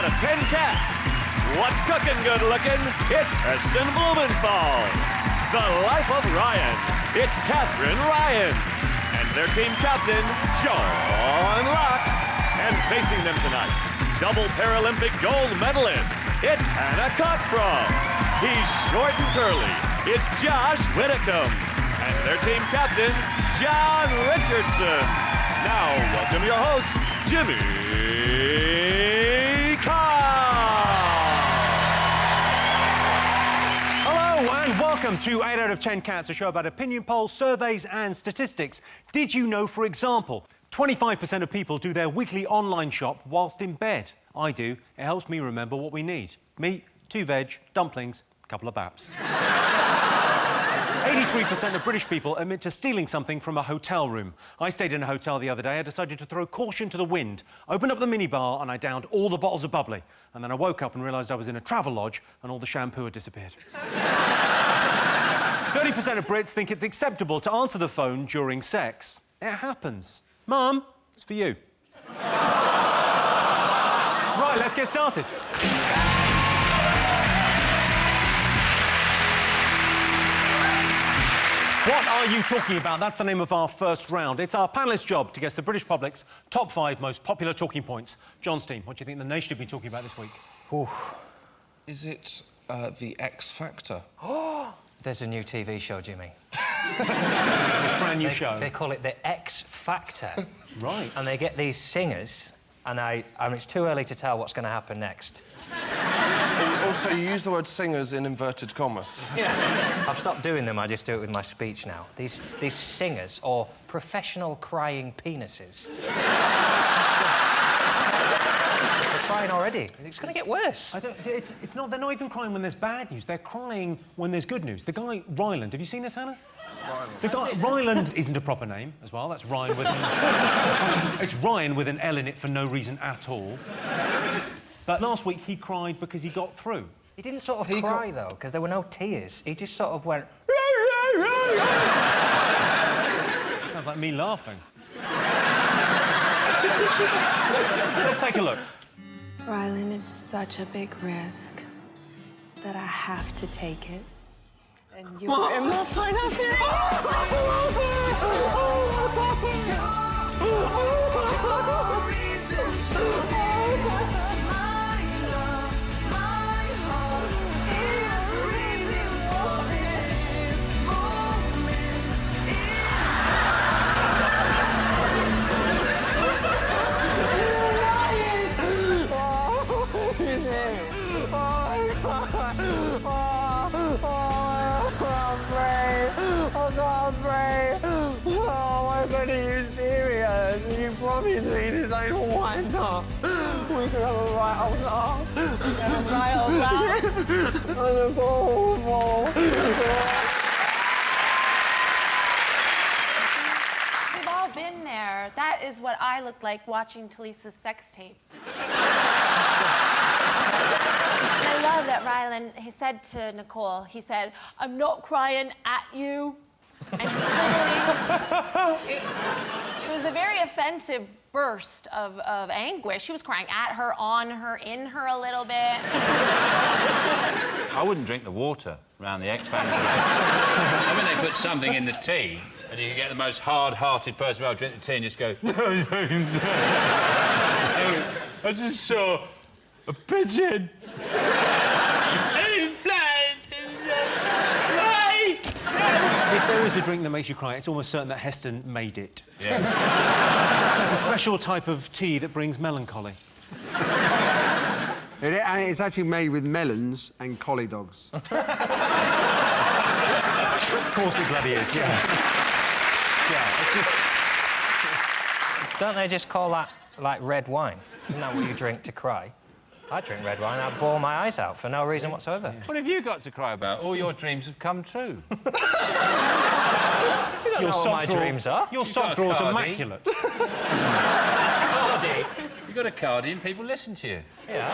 of 10 cats. What's cooking good looking? It's Heston Blumenthal. The Life of Ryan. It's Catherine Ryan. And their team captain, John Locke. And facing them tonight, double Paralympic gold medalist, it's Hannah Cockcroft. He's short and curly. It's Josh Whitcomb. And their team captain, John Richardson. Now, welcome your host, Jimmy Carr. Hello and welcome to 8 out of 10 Cats, a show about opinion polls, surveys and statistics. Did you know, for example, 25% of people do their weekly online shop whilst in bed? I do. It helps me remember what we need. Meat, 2 veg, dumplings, a couple of baps. 83% of British people admit to stealing something from a hotel room. I stayed in a hotel the other day. I decided to throw caution to the wind, opened up the minibar and I downed all the bottles of bubbly. And then I woke up and realised I was in a travel lodge and all the shampoo had disappeared. 30% of Brits think it's acceptable to answer the phone during sex. It happens. Mum, it's for you. Right, let's get started. What are you talking about? That's the name of our first round. It's our panellists' job to guess the British public's top 5 most popular talking points. John's team, what do you think the nation have been talking about this week? Ooh. Is it the X Factor? Oh, there's a new TV show, Jimmy. It's a brand new show. They call it the X Factor. Right. And they get these singers, and I mean, it's too early to tell what's going to happen next. Also, you use the word singers in inverted commas. Yeah. I've stopped doing them, I just do it with my speech now. These singers, or professional crying penises. They're crying already. It's going to get worse. It's not... They're not even crying when there's bad news. They're crying when there's good news. The guy, Ryland, have you seen this, Hannah? Ryland. The guy, Ryland isn't a proper name, as well. That's Ryan with an... It's Ryan with an L in it for no reason at all. But last week, he cried because he got through. He didn't sort of cry, though, because there were no tears. He just sort of went... Sounds like me laughing. Let's take a look. Ryland, it's such a big risk that I have to take it. And you are in my final This ain't a wind-up. We could have a right old laugh. We could have a right old laugh. We've all been there. That is what I looked like watching Talisa's sex tape. And I love that Ryland, he said to Nicole, he said, "I'm not crying at you." And he literally... It was a very offensive burst of anguish. He was crying at her, on her, in her a little bit. I wouldn't drink the water around the X Factor. I mean, they put something in the tea, and you can get the most hard-hearted person who'll drink the tea and just go... I just saw a pigeon. If there is a drink that makes you cry, it's almost certain that Heston made it. Yeah. It's a special type of tea that brings melancholy. And it's actually made with melons and collie dogs. Of course it bloody is, yeah. Yeah, it's just... Don't they just call that, like, red wine? Isn't that what you drink to cry? I drink red wine, I bawl my eyes out for no reason whatsoever. What have you got to cry about? All your dreams have come true. You don't know what my dreams are. Your sock drawer's immaculate. Cardi. You've got a cardi and people listen to you. Yeah.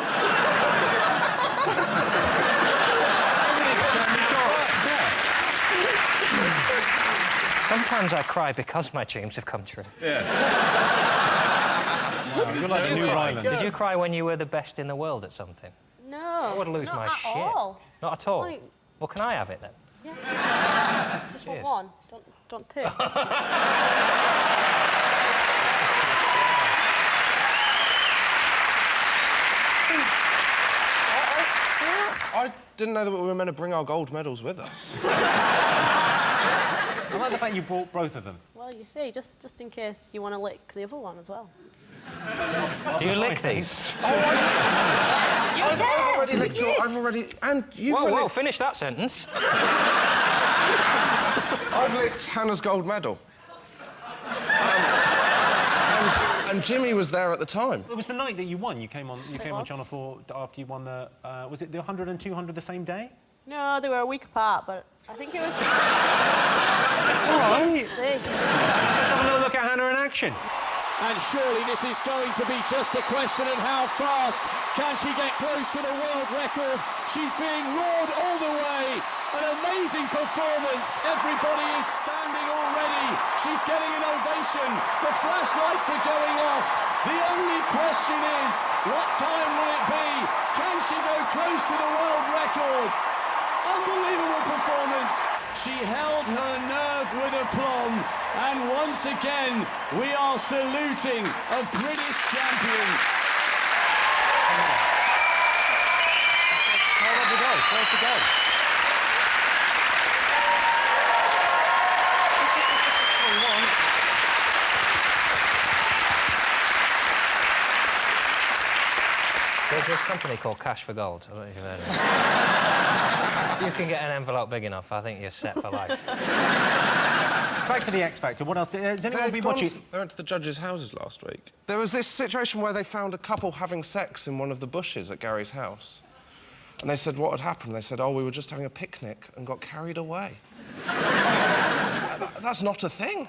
Sometimes I cry because my dreams have come true. Yeah. You're like the new Ryland. Did you cry when you were the best in the world at something? No. I would lose my shit. All. Not at all. Like... Well, can I have it then? Yeah. Just want Cheers. one. Don't two. I didn't know that we were meant to bring our gold medals with us. I like the fact you brought both of them. Well, you see, just in case you want to lick the other one as well. Do you lick these? I've already licked your... I've already... And you've Whoa, finish that sentence. I've licked Hannah's gold medal. And Jimmy was there at the time. It was the night that you won. You came on Channel 4 after you won the... was it the 100 and 200 the same day? No, they were a week apart, but I think it was... All right. See? Let's have a little look at Hannah in action. And surely this is going to be just a question of how fast can she get close to the world record. She's being roared all the way. An amazing performance. Everybody is standing already. She's getting an ovation. The flashlights are going off. The only question is, what time will it be? Can she go close to the world record? Unbelievable performance. She held her nerve with aplomb, and once again, we are saluting a British champion. Where'd you go? Where'd you go? There's this company called Cash for Gold. I don't know if you've heard of it. You can get an envelope big enough, I think you're set for life. Back to the X Factor. What else? Has anyone been watching? They went to the judges' houses last week. There was this situation where they found a couple having sex in one of the bushes at Gary's house. And they said what had happened. They said, oh, we were just having a picnic and got carried away. That's not a thing.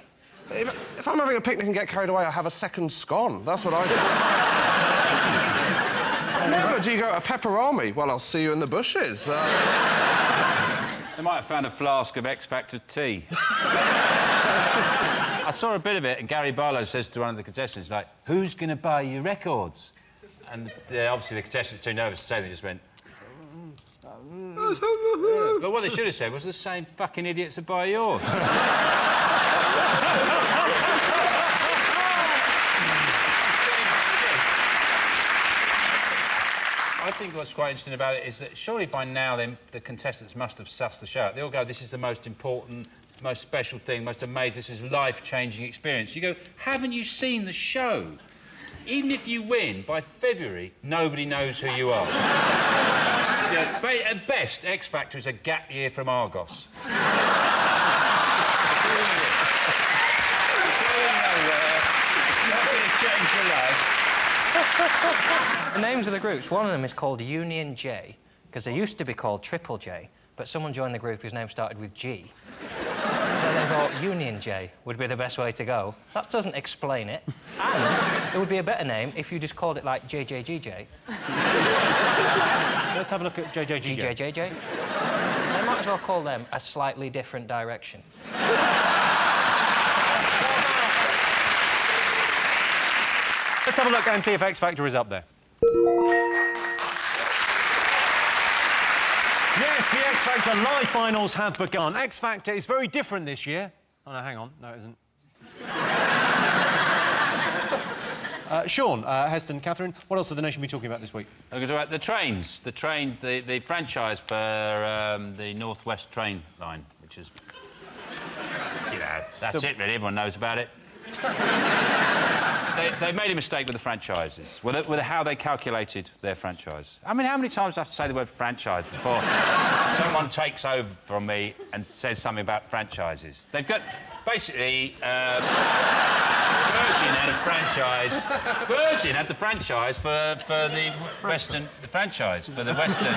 If I'm having a picnic and get carried away, I have a second scone. That's what I do. Never do you go to Pepperami. Well, I'll see you in the bushes. They might have found a flask of X Factor tea. I saw a bit of it, and Gary Barlow says to one of the contestants, like, who's going to buy your records? And obviously the contestants too nervous to say, they just went... But what they should have said was the same fucking idiots that buy yours. I think what's quite interesting about it is that surely by now the contestants must have sussed the show out. They all go, this is the most important, most special thing, most amazing, this is life-changing experience. You go, haven't you seen the show? Even if you win, by February, nobody knows who you are. Yeah, at best, X Factor is a gap year from Argos. It's going nowhere. It's not going to change your life. The names of the groups, one of them is called Union J, because they used to be called Triple J, but someone joined the group whose name started with G. So they thought Union J would be the best way to go. That doesn't explain it. And it would be a better name if you just called it like JJGJ. Let's have a look at JJGJ. GJJJ. They might as well call them A Slightly Different Direction. Let's have a look and see if X Factor is up there. Yes, the X Factor live finals have begun. X Factor is very different this year. Oh, no, hang on. No, it isn't. Sean, Heston, Catherine, what else have the nation been talking about this week? We're going to talk about the trains. The franchise for the North West train line, which is... You know, that's it, really. Everyone knows about it. They made a mistake with the franchises, with how they calculated their franchise. I mean, how many times do I have to say the word franchise before someone takes over from me and says something about franchises? They've got... Basically, Virgin had a franchise. Virgin had the franchise for the Western... The franchise for the Western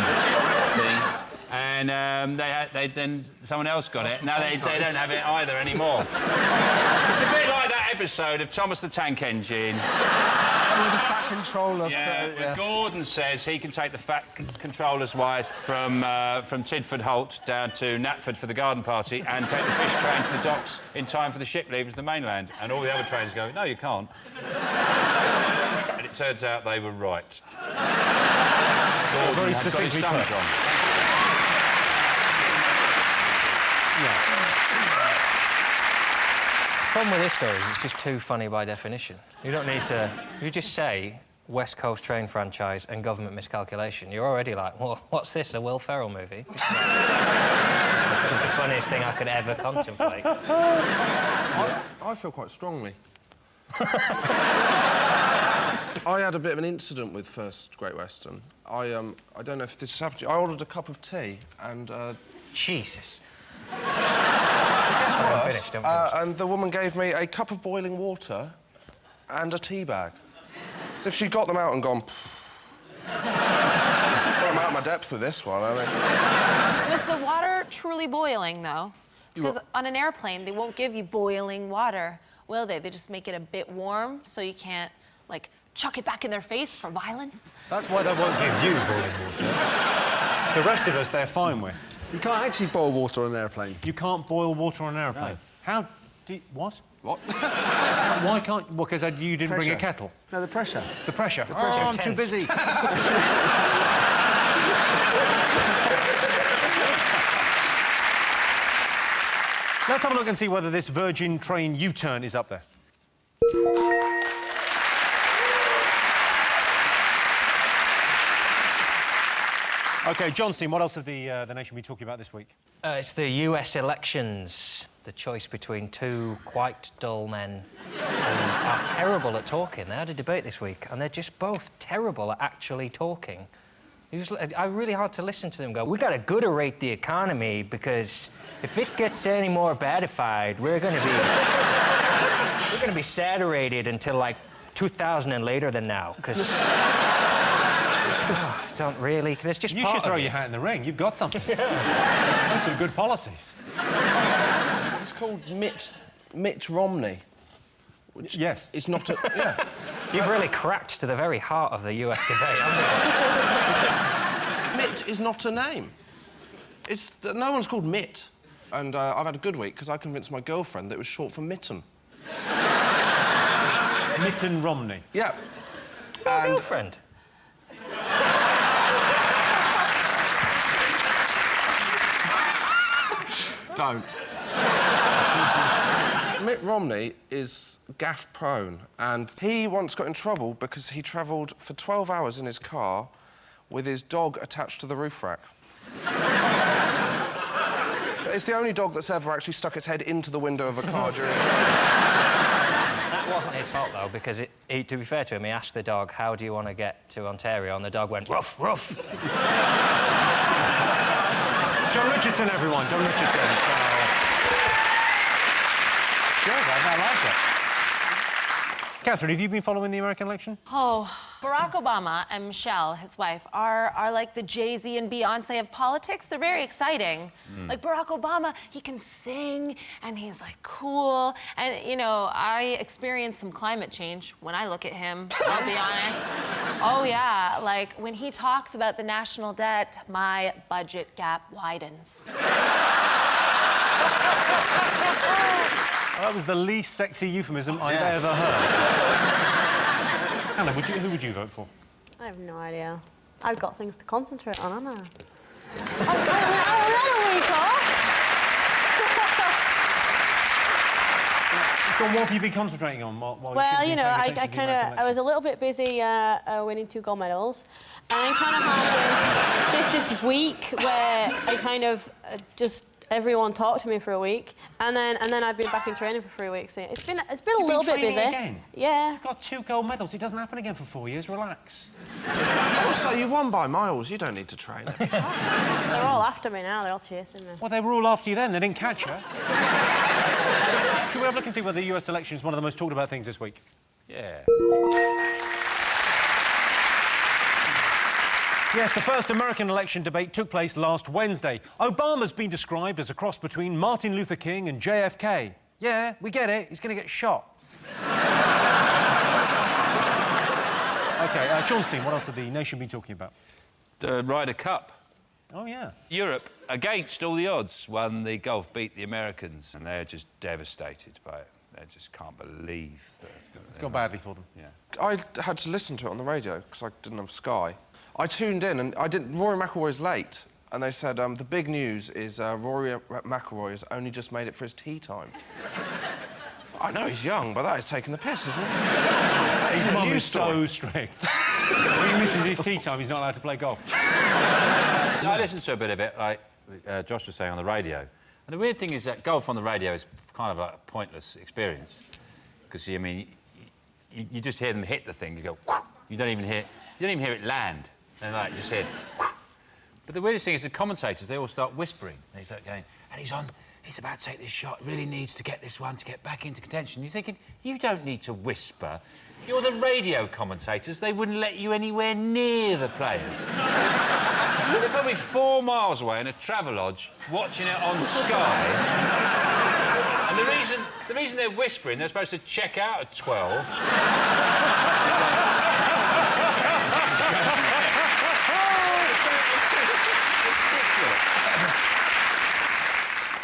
thing. And then someone else got it. Now they don't have it either anymore. It's a bit like that episode of Thomas the Tank Engine. With the fat controller. Yeah, Gordon says he can take the fat controller's wife from Tidford Holt down to Knapford for the garden party and take the fish train to the docks in time for the ship leaving to the mainland. And all the other trains go, no, you can't. it turns out they were right. Very succinctly put. The problem with this story is it's just too funny by definition. You don't need to... You just say West Coast train franchise and government miscalculation. You're already like, well, what's this, a Will Ferrell movie? It's the funniest thing I could ever contemplate. I feel quite strongly. I had a bit of an incident with First Great Western. I don't know if this has happened to you. I ordered a cup of tea and... Jesus. It gets worse. Finished, and the woman gave me a cup of boiling water and a tea bag. As if she'd got them out and gone... Well, I'm out of my depth with this one, I mean... Was the water truly boiling, though? Because on an airplane, they won't give you boiling water, will they? They just make it a bit warm so you can't, like, chuck it back in their face for violence. That's why they won't give you boiling water. The rest of us, they're fine with. You can't actually boil water on an airplane. You can't boil water on an airplane. No. How do you... What? What? Why can't... Well, because you didn't bring a kettle. No, the pressure. The pressure. The pressure. Oh, I'm too busy. Let's have a look and see whether this Virgin train U-turn is up there. OK, John Steen, what else have the nation been talking about this week? It's the US elections. The choice between two quite dull men who are terrible at talking. They had a debate this week, and they're just both terrible at actually talking. I really hard to listen to them go, we gotta rate the economy because if it gets any more badified, we're gonna be saturated until, like, 2000 and later than now, because... don't really... There's just You should throw your hat in the ring. You've got something. Those some good policies. It's called Mitt Romney. Which yes. It's not a... Yeah. You've really cracked to the very heart of the US debate, haven't you? Mitt is not a name. No one's called Mitt. And I've had a good week because I convinced my girlfriend that it was short for mitten. Mitten Romney? Yeah. Your girlfriend? Don't. Mitt Romney is gaff-prone, and he once got in trouble because he travelled for 12 hours in his car with his dog attached to the roof rack. It's the only dog that's ever actually stuck its head into the window of a car during a journey. That wasn't his fault, though, because to be fair to him, he asked the dog, how do you want to get to Ontario? And the dog went, ruff, ruff. John Richardson, everyone. John Richardson. Good, I like it. Catherine, have you been following the American election? Oh, Barack Obama and Michelle, his wife, are like the Jay-Z and Beyonce of politics. They're very exciting. Like, Barack Obama, he can sing, and he's, like, cool. And, you know, I experienced some climate change when I look at him, I'll be honest. Oh, yeah, like, when he talks about the national debt, my budget gap widens. Well, that was the least sexy euphemism I've ever heard. Anna, who would you vote for? I have no idea. I've got things to concentrate on, haven't I? So what have you been concentrating on? Well, you know, I was a little bit busy winning 2 gold medals, and I kind of had this week where I kind of just everyone talked to me for a week, and then I've been back in training for 3 weeks. It's been a little bit busy. Again? Yeah. You've got 2 gold medals. It doesn't happen again for 4 years. Relax. Also, you won by miles. You don't need to train. They're all after me now. They're all chasing me. Well, they were all after you then. They didn't catch you. Should we have a look and see whether the US election is one of the most talked about things this week? Yeah. Yes, the first American election debate took place last Wednesday. Obama's been described as a cross between Martin Luther King and JFK. Yeah, we get it. He's going to get shot. OK, Sean Steen, what else have the nation been talking about? The Ryder Cup. Oh, yeah. Europe, against all the odds, won the golf, beat the Americans, and they're just devastated by it. they just can't believe that it's gone badly for them. Yeah. I had to listen to it on the radio because I didn't have Sky. I tuned in and Rory McIlroy's late, and they said the big news is Rory McIlroy has only just made it for his tee time. I know he's young, but that is taking the piss, isn't it? His mum is so strict. If he misses his tee time, he's not allowed to play golf. I listened to a bit of it, like Josh was saying, on the radio. And the weird thing is that golf on the radio is kind of like a pointless experience. Because, I mean, you just hear them hit the thing, you go, whoosh, you don't even hear it land. And, like, you just hear, whoosh. But the weirdest thing is the commentators, they all start whispering. They start going, and he's about to take this shot, really needs to get this one to get back into contention. You're thinking, you don't need to whisper. You're the radio commentators. They wouldn't let you anywhere near the players. They're probably 4 miles away in a travelodge watching it on Sky. And the reason they're whispering, they're supposed to check out at 12.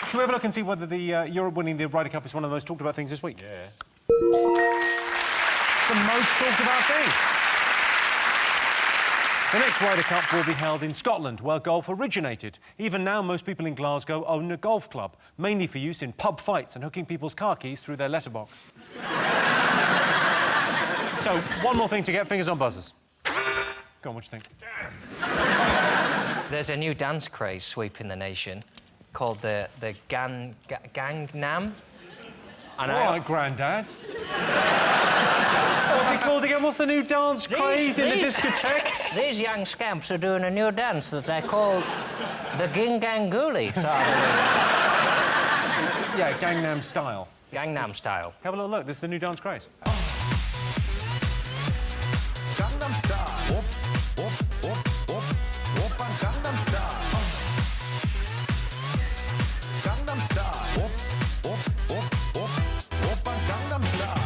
Shall we have a look and see whether the Europe winning the Ryder Cup is one of the most talked about things this week? Yeah. The most talked about thing. The next Ryder Cup will be held in Scotland, where golf originated. Even now, most people in Glasgow own a golf club, mainly for use in pub fights and hooking people's car keys through their letterbox. So, one more thing to get fingers on buzzers. Go on, what do you think? There's a new dance craze sweeping the nation called the Gangnam. All right, Grandad. What's it called again? What's the new dance craze in the discotheques? These young scamps are doing a new dance that they call the Ginganguli, sort of. Yeah, Gangnam Style. Gangnam Style. Have a little look. This is the new dance craze. Gangnam Style. Op, op, op, op, op aan Gangnam Style. Gangnam Style. Op, op, op, op, op aan Gangnam Style.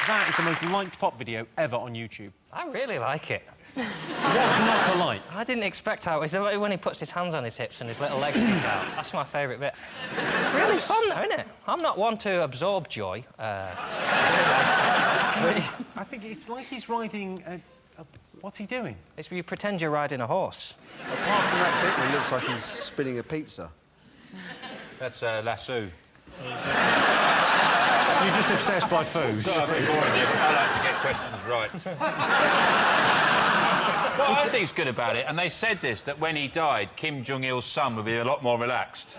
That is the most liked pop video ever on YouTube. I really like it. What's not to like? I didn't expect how it's when he puts his hands on his hips and his little legs stick out. That's my favourite bit. It's really fun, though, isn't it? I'm not one to absorb joy. I think it's like he's riding what's he doing? It's where you pretend you're riding a horse. Apart from that bit where it looks like he's spinning a pizza. That's lasso. You're just obsessed by food. Sorry, I'm a bit boring here, but I like to get questions right. What I think is good about it, and they said this, that when he died, Kim Jong-il's son would be a lot more relaxed.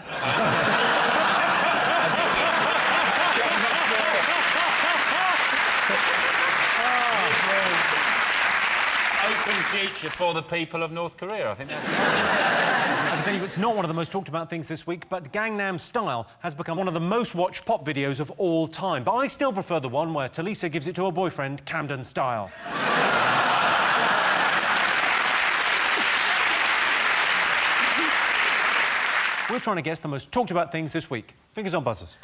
Open future for the people of North Korea, I think that's... I can tell you it's not one of the most talked about things this week, but Gangnam Style has become one of the most watched pop videos of all time. But I still prefer the one where Talisa gives it to her boyfriend, Camden Style. We're trying to guess the most talked about things this week. Fingers on buzzers.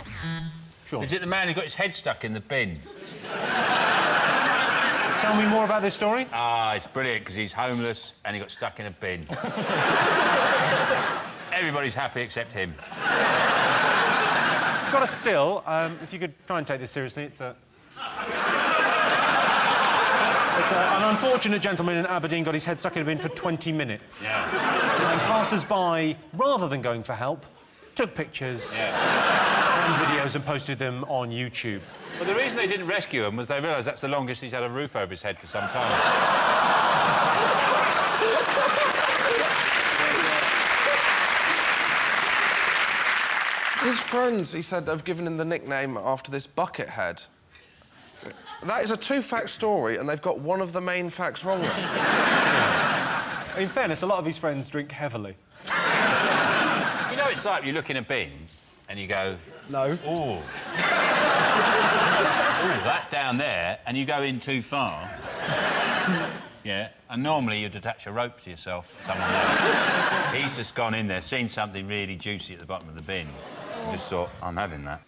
Sure. Is it the man who got his head stuck in the bin? Tell me more about this story. Ah, it's brilliant, because he's homeless and he got stuck in a bin. Everybody's happy except him. Got a still. If you could try and take this seriously, it's an unfortunate gentleman in Aberdeen got his head stuck in a bin for 20 minutes. Yeah. And passers-by, rather than going for help, took pictures and videos and posted them on YouTube. Well, the reason they didn't rescue him was they realised that's the longest he's had a roof over his head for some time. His friends, he said, have given him the nickname after this bucket head. That is a 2-fact story, and they've got one of the main facts wrong. In fairness, a lot of his friends drink heavily. You know, it's like you look in a bin and you go... No. Ooh. Ooh, that's down there, and you go in too far. Yeah, and normally you'd attach a rope to yourself, someone there. He's just gone in there, seen something really juicy at the bottom of the bin, Just thought, I'm having that.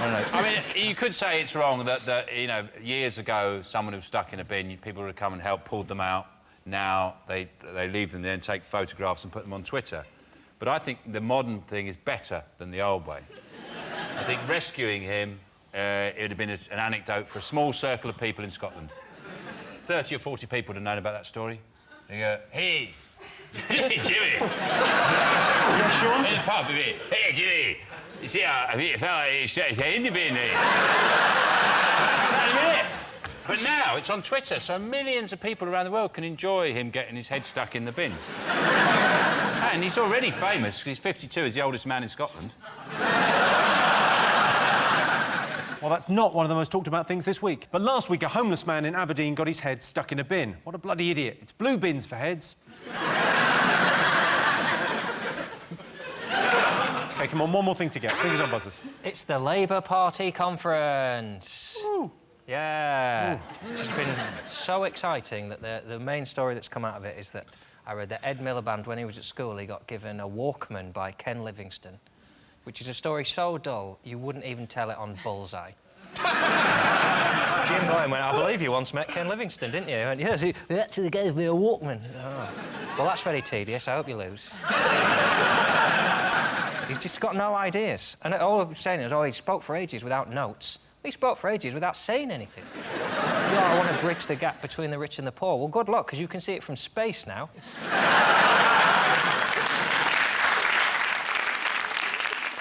I don't know. I mean, you could say it's wrong that you know, years ago, someone who was stuck in a bin, people would have come and helped, pulled them out. Now they leave them there and take photographs and put them on Twitter. But I think the modern thing is better than the old way. I think rescuing him, it would have been an anecdote for a small circle of people in Scotland. 30 or 40 people would have known about that story. They go, hey, Jimmy. Yeah, Sean? In the pub, hey, Jimmy. You see, I think a fella stuck his head in the bin there. That's it. But now it's on Twitter, so millions of people around the world can enjoy him getting his head stuck in the bin. And he's already famous, because he's 52, he's the oldest man in Scotland. Well, that's not one of the most talked about things this week. But last week, a homeless man in Aberdeen got his head stuck in a bin. What a bloody idiot. It's blue bins for heads. OK, come on, one more thing to get. Fingers on buzzers. It's the Labour Party conference. Ooh. Yeah. Ooh. It's been so exciting that the main story that's come out of it is that I read that Ed Miliband, when he was at school, he got given a Walkman by Ken Livingstone, which is a story so dull, you wouldn't even tell it on Bullseye. Jim Boyne went, I believe you once met Ken Livingstone, didn't you? He went, yes, he actually gave me a Walkman. Oh. Well, that's very tedious. I hope you lose. He's just got no ideas. And all I'm saying is, oh, he spoke for ages without notes. He spoke for ages without saying anything. I want to bridge the gap between the rich and the poor. Well, good luck, because you can see it from space now.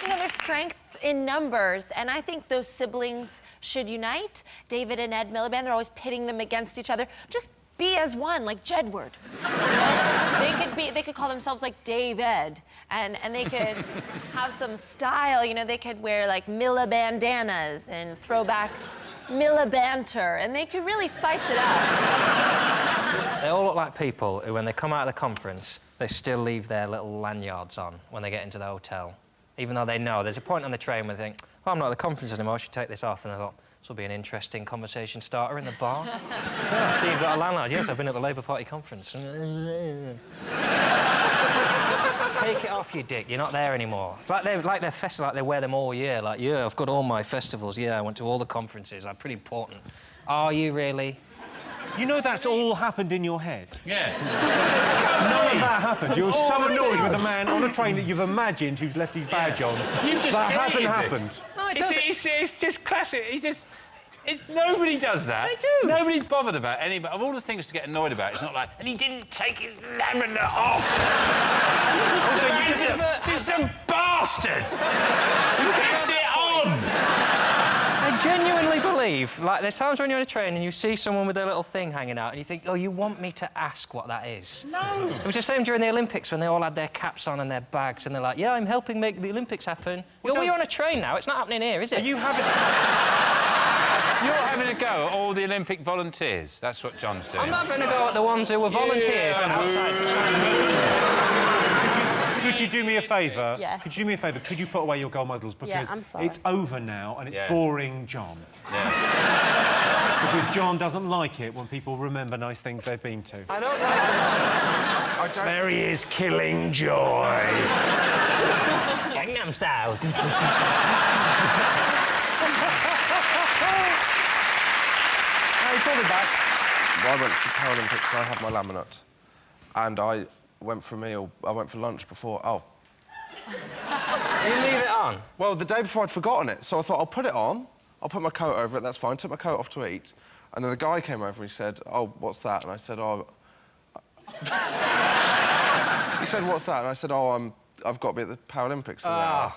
You know, there's strength in numbers, and I think those siblings should unite. David and Ed Miliband, they're always pitting them against each other. Just be as one, like Jedward. You know? They could call themselves like Dave Ed, and they could have some style. You know, they could wear like Milibandanas and throw back Milibanter, and they could really spice it up. They all look like people who, when they come out of the conference, they still leave their little lanyards on when they get into the hotel. Even though they know there's a point on the train where they think, oh, I'm not at the conference anymore, I should take this off. And I thought, this will be an interesting conversation starter in the bar. So, I see you've got a landlord. Yes, I've been at the Labour Party conference. Take it off, you dick. You're not there anymore. It's like their festival, like they wear them all year. Like, yeah, I've got all my festivals. Yeah, I went to all the conferences. I'm pretty important. Are you really? You know that's all happened in your head? Yeah. None of that happened. You're so annoyed with a man on a train that you've imagined who's left his badge on. You've just that hasn't this. happened. No, it's just classic. Nobody does that. They do. Nobody's bothered about any. Of all the things to get annoyed about, it's not like, and he didn't take his lamina off. Also, just a bastard. You left it on. I genuinely believe, like, there's times when you're on a train and you see someone with their little thing hanging out and you think, oh, you want me to ask what that is? No. It was the same during the Olympics when they all had their caps on and their bags and they're like, yeah, I'm helping make the Olympics happen. Well, you're on a train now. It's not happening here, is it? Are you having... You're having a go at all the Olympic volunteers. That's what John's doing. I'm not having a go at the ones who were volunteers outside. Could you do me a favour? Yes. Could you do me a favour? Could you put away your gold medals? Because I'm sorry. it's over now and it's Yeah. boring John. Yeah. Because John doesn't like it when people remember nice things they've been to. I don't like that. There he is, killing joy. Gangnam Style. Hey, call me back. I went to the Paralympics and I had my laminate. And I went for a meal, I went for lunch before, You leave it on? Well, the day before I'd forgotten it, so I thought, I'll put it on, I'll put my coat over it, that's fine. Took my coat off to eat, and then the guy came over and he said, oh, what's that? And I said, oh... He said, what's that? And I said, oh, I've got to be at the Paralympics in an hour.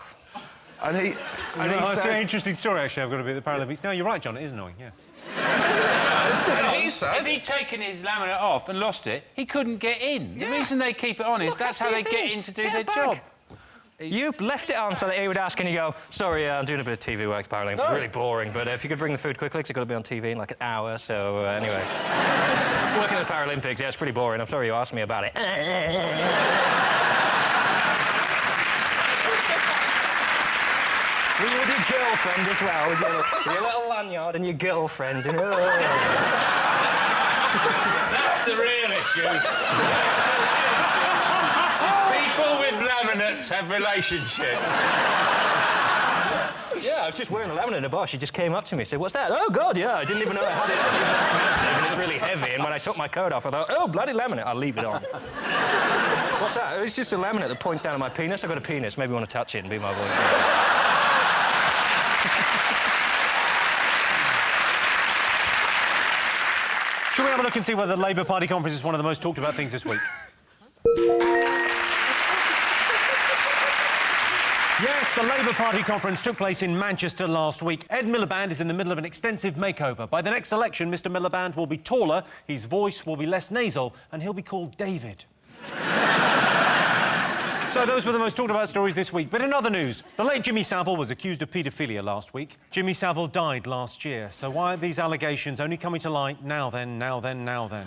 And he That's said... a very interesting story, actually. I've got to be at the Paralympics. No, you're right, John, it is annoying, yeah. If he'd taken his laminate off and lost it, he couldn't get in. The reason they keep it on is that's how they get in to do their job. You left it on so that he would ask and you go, sorry, I'm doing a bit of TV work, apparently. It's really boring, but if you could bring the food quickly, because it's got to be on TV in like an hour, so anyway. Working at the Paralympics, yeah, it's pretty boring. I'm sorry you asked me about it. With your girlfriend as well, with your little lanyard and your girlfriend. And, That's the real issue. People with laminates have relationships. Yeah, I was just wearing a laminate in a bar. She just came up to me and said, "What's that?" "Oh, God, yeah, I didn't even know I had it. It's massive and it's really heavy." And when I took my coat off, I thought, "Oh, bloody laminate, I'll leave it on." What's that? It's just a laminate that points down at my penis. I've got a penis. Maybe you want to touch it and be my boyfriend. Shall we have a look and see whether the Labour Party conference is one of the most talked about things this week? Yes, the Labour Party conference took place in Manchester last week. Ed Miliband is in the middle of an extensive makeover. By the next election, Mr Miliband will be taller, his voice will be less nasal, and he'll be called David. So those were the most talked about stories this week. But in other news, the late Jimmy Savile was accused of paedophilia last week. Jimmy Savile died last year. So why are these allegations only coming to light now then, now then, now then?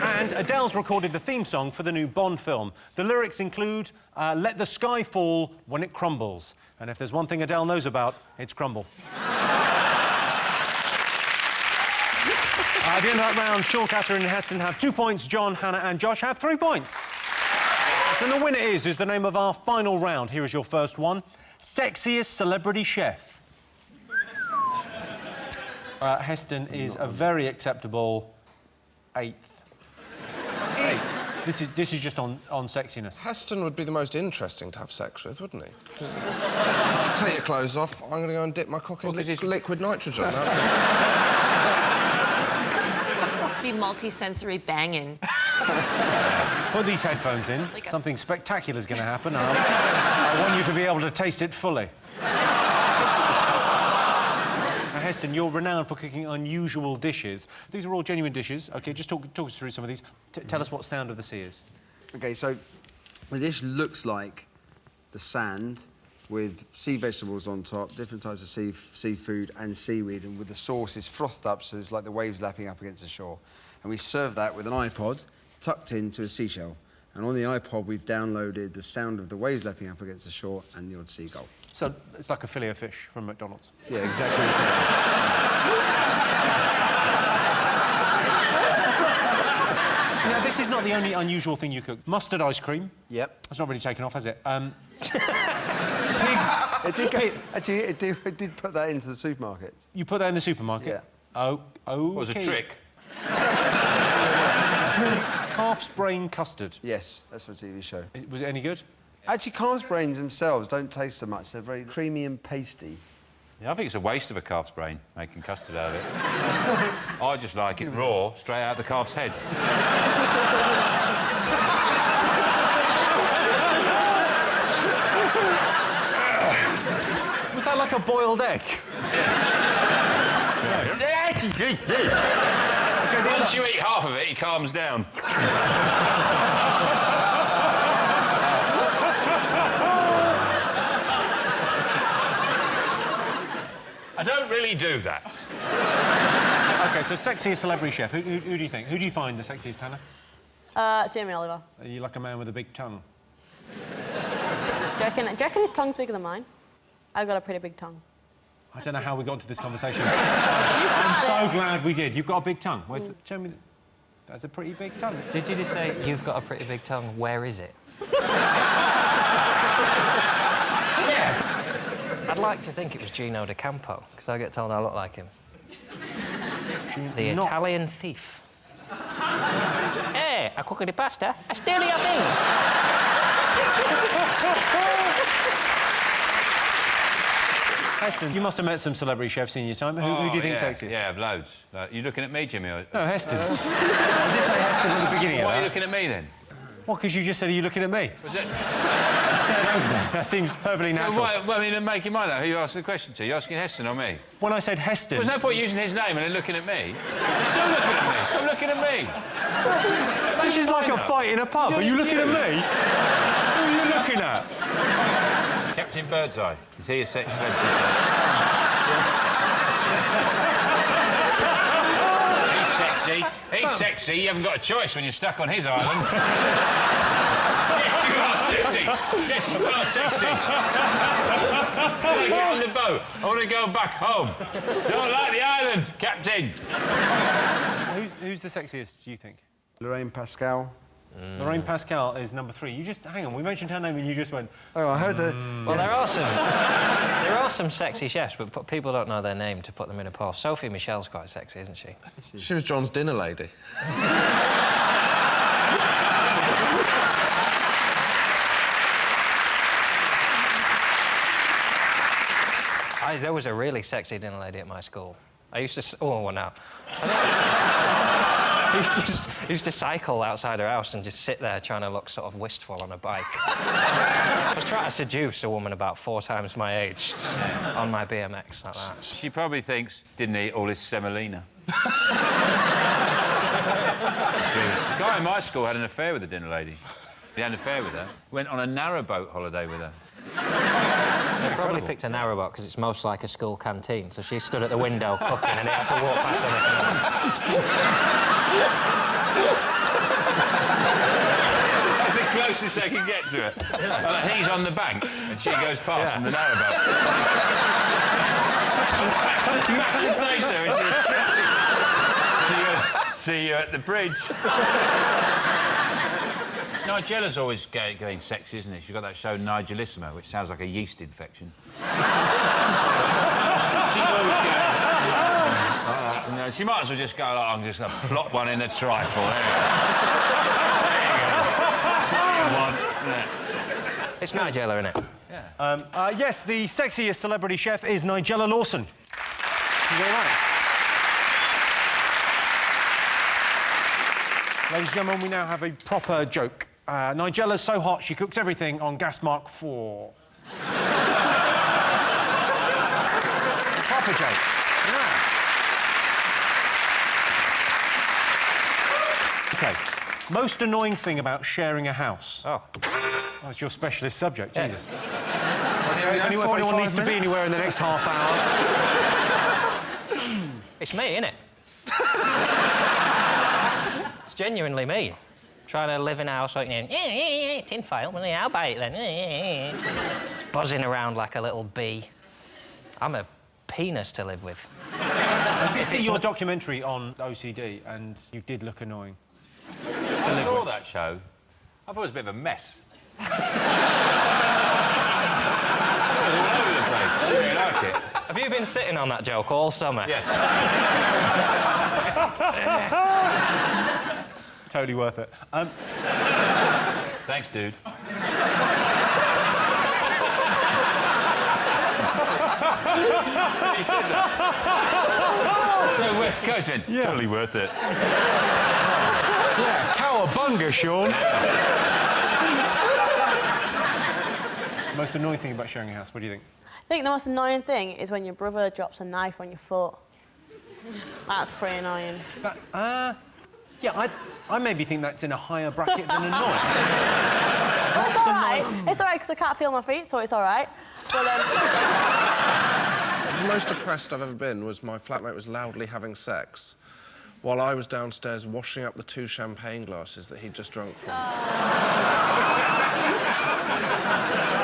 And Adele's recorded the theme song for the new Bond film. The lyrics include, "Let the sky fall when it crumbles." And if there's one thing Adele knows about, it's crumble. At the end of that round, Sean, Catherine and Heston have 2 points. John, Hannah and Josh have 3 points. And the winner is the name of our final round. Here is your first one. Sexiest celebrity chef. Heston is a very acceptable 8th. This is just on sexiness. Heston would be the most interesting to have sex with, wouldn't he? Take your clothes off. I'm going to go and dip my cock in liquid nitrogen. That's Be multi-sensory banging. Put these headphones in. Something spectacular is going to happen. And I want you to be able to taste it fully. Now, Heston, you're renowned for cooking unusual dishes. These are all genuine dishes. OK, just talk us through some of these. Tell us what Sound of the Sea is. OK, so the dish looks like the sand with sea vegetables on top, different types of seafood and seaweed, and with the sauce is frothed up, so it's like the waves lapping up against the shore. And we serve that with an iPod tucked into a seashell. And on the iPod, we've downloaded the sound of the waves lapping up against the shore and the odd seagull. So it's like a fillet of fish from McDonald's. Yeah, exactly the same. Now, this is not the only unusual thing you cook. Mustard ice cream. Yep. That's not really taken off, has it? Actually, it did put that into the supermarket. You put that in the supermarket? Yeah. Oh, What was a trick? Calf's brain custard. Yes, that's for a TV show. Was it any good? Actually, calf's brains themselves don't taste so much. They're very creamy and pasty. Yeah, I think it's a waste of a calf's brain, making custard out of it. I just like it raw, straight out of the calf's head. Was that like a boiled egg? Once you eat half of it, he calms down. I don't really do that. OK, so sexiest celebrity chef. Who do you think? Who do you find the sexiest, Hannah? Jamie Oliver. Are you like a man with a big tongue? Do you reckon his tongue's bigger than mine? I've got a pretty big tongue. I don't know how we got into this conversation. I'm so glad we did. You've got a big tongue. Where's the... Show me... That's a pretty big tongue. Did you just say, "You've got a pretty big tongue, where is it"? Yeah. I'd like to think it was Gino De Campo, because I get told I look like him. The Italian thief. Hey, I cook the pasta, I steal your things. Heston, you must have met some celebrity chefs in your time. Who do you think's sexiest? Yeah, loads. You looking at me, Jimmy? Or... No, Heston. I did say Heston at the beginning of Why that. are you looking at me, then? Well, because you just said, "Are you looking at me?" Was it... I stared over there. That seems perfectly natural. Well, I mean, make your mind up. Who you asking the question to? You asking Heston or me? When I said Heston... There's no point using his name and then looking at me. You're still looking at me. Stop looking at me. This is like a fight in a pub. Are you looking at me? Who are you looking at? Captain Birdseye. Is he a sex celebrity? He's sexy. He's sexy. You haven't got a choice when you're stuck on his island. Yes, you are sexy. Yes, you are sexy. Can I get on the boat? I want to go back home. Don't like the island, Captain. Who's the sexiest, do you think? Lorraine Pascal. Lorraine Pascal is number 3. You just... Hang on, we mentioned her name and you just went... Oh, I heard that. Well, there are some sexy chefs, but people don't know their name to put them in a poll. Sophie Michelle's quite sexy, isn't she? She was John's dinner lady. There was a really sexy dinner lady at my school. I used to... Oh, well, now. I used to cycle outside her house and just sit there trying to look sort of wistful on a bike. I was trying to seduce a woman about 4 times my age, just on my BMX like that. She probably thinks, didn't eat all this semolina. The guy in my school had an affair with the dinner lady. He had an affair with her. Went on a narrowboat holiday with her. They probably picked a narrowboat because it's most like a school canteen, so she stood at the window cooking and he had to walk past anything. That's the closest they can get to it. Like, he's on the bank and she goes past in the narrowboat. Mashed potato into a trolley. She goes, see you at the bridge. Nigella's always going sexy, isn't it? She's got that show Nigelissima, which sounds like a yeast infection. She's always going... No, she might as well just go, like, I'm just going to plop one in the trifle. There you go. That's what you want, isn't it? It's Nigella, isn't it? Yeah. Yes, the sexiest celebrity chef is Nigella Lawson. She's all right. Ladies and gentlemen, we now have a proper joke. Nigella's so hot, she cooks everything on gas mark 4. Proper joke. Yeah. OK. Most annoying thing about sharing a house? Oh. That's your specialist subject, Yeah. Jesus. If anyone needs to be anywhere in the next half hour... It's me, innit? It's genuinely me. Trying to live in a house like, tin foil, well, yeah, I'll buy it then. It's buzzing around like a little bee. I'm a penis to live with. I did see your documentary on OCD, and you did look annoying. I saw that show. I thought it was a bit of a mess. All over the place. I really like it. Have you been sitting on that joke all summer? Yes. Totally worth it. Thanks, dude. He said that. So West Coast went, Yeah. Totally worth it. Yeah, cowabunga, Sean. Most annoying thing about sharing a house, what do you think? I think the most annoying thing is when your brother drops a knife on your foot. That's pretty annoying. Yeah, I maybe think that's in a higher bracket than annoying. It's all right. It's all right because I can't feel my feet, so it's all right. But, The most depressed I've ever been was my flatmate was loudly having sex while I was downstairs washing up the 2 champagne glasses that he'd just drunk from.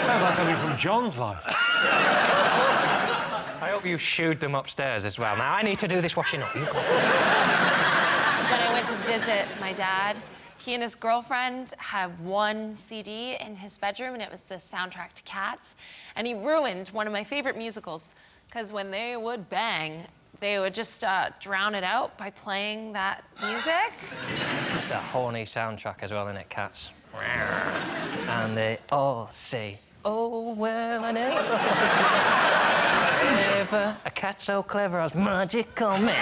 Sounds like something from John's life. I hope you shooed them upstairs as well. Now, I need to do this washing up. You go. When I went to visit my dad, he and his girlfriend had one CD in his bedroom, and it was the soundtrack to Cats. And he ruined one of my favorite musicals, because when they would bang, they would just drown it out by playing that music. It's a horny soundtrack as well, isn't it, Cats? And they all say, oh, well, I never a cat so clever as magical mist.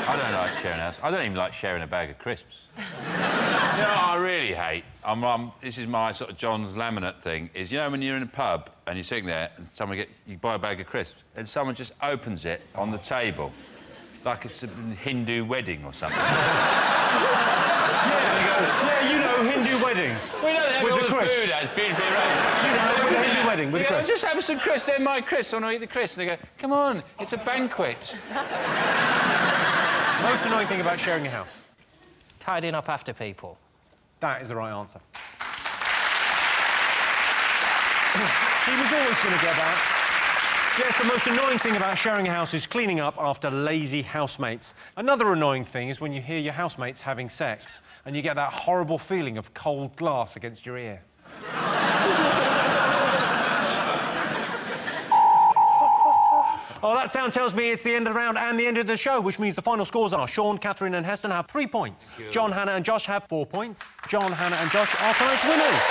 I don't like sharing a house. I don't even like sharing a bag of crisps. You know what I really hate? This is my sort of John's laminate thing, is, you know, when you're in a pub and you're sitting there and you buy a bag of crisps and someone just opens it on the table like it's a Hindu wedding or something. Yeah, you know, Hindu weddings. We don't have with all the the crisps. food as beautifully arranged. You know, with a Hindu wedding with the crisps. Just have some crisps, they're my crisps, I want to eat the crisps. They go, come on, it's a banquet. Most annoying thing about sharing a house? Tidying up after people. That is the right answer. He was always going to get that. Yes, the most annoying thing about sharing a house is cleaning up after lazy housemates. Another annoying thing is when you hear your housemates having sex and you get that horrible feeling of cold glass against your ear. Oh, that sound tells me it's the end of the round and the end of the show, which means the final scores are Sean, Catherine and Heston have 3 points. Good. John, Hannah and Josh have 4 points. John, Hannah and Josh are tonight's winners.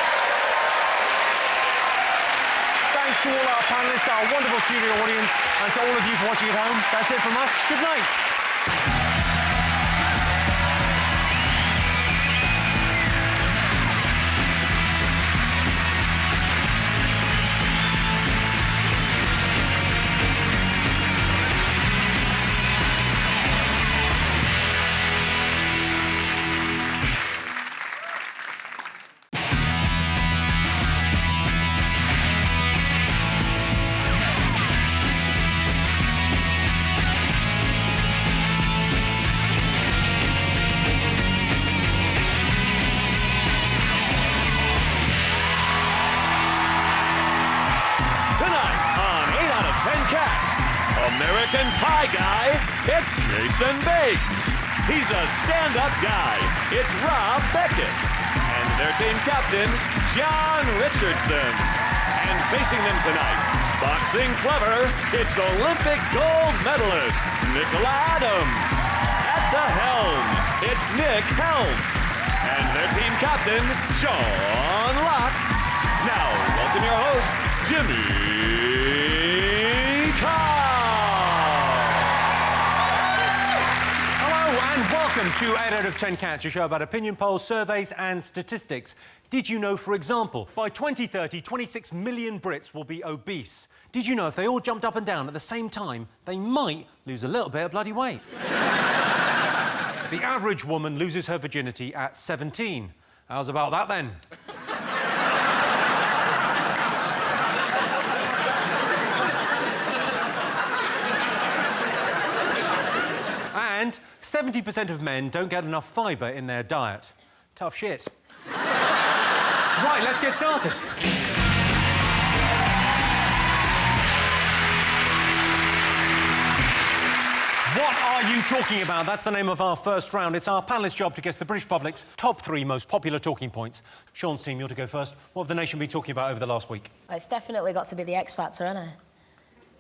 Thanks to all our panellists, our wonderful studio audience, and to all of you for watching at home. That's it from us. Good night. American Pie Guy, it's Jason Biggs. He's a stand-up guy. It's Rob Beckett. And their team captain, John Richardson. And facing them tonight, boxing clever, it's Olympic gold medalist, Nicola Adams. At the helm, it's Nick Helm. And their team captain, Sean Locke. Now, welcome your host, Jimmy Carr. Welcome to 8 out of 10 Cats, a show about opinion polls, surveys and statistics. Did you know, for example, by 2030, 26 million Brits will be obese? Did you know if they all jumped up and down at the same time, they might lose a little bit of bloody weight? The average woman loses her virginity at 17. How's about that, then? And 70% of men don't get enough fibre in their diet. Tough shit. Right, let's get started. What are you talking about? That's the name of our first round. It's our panellist's job to guess the British public's top 3 most popular talking points. Sean's team, you're to go first. What have the nation been talking about over the last week? Well, it's definitely got to be the X Factor, hasn't it?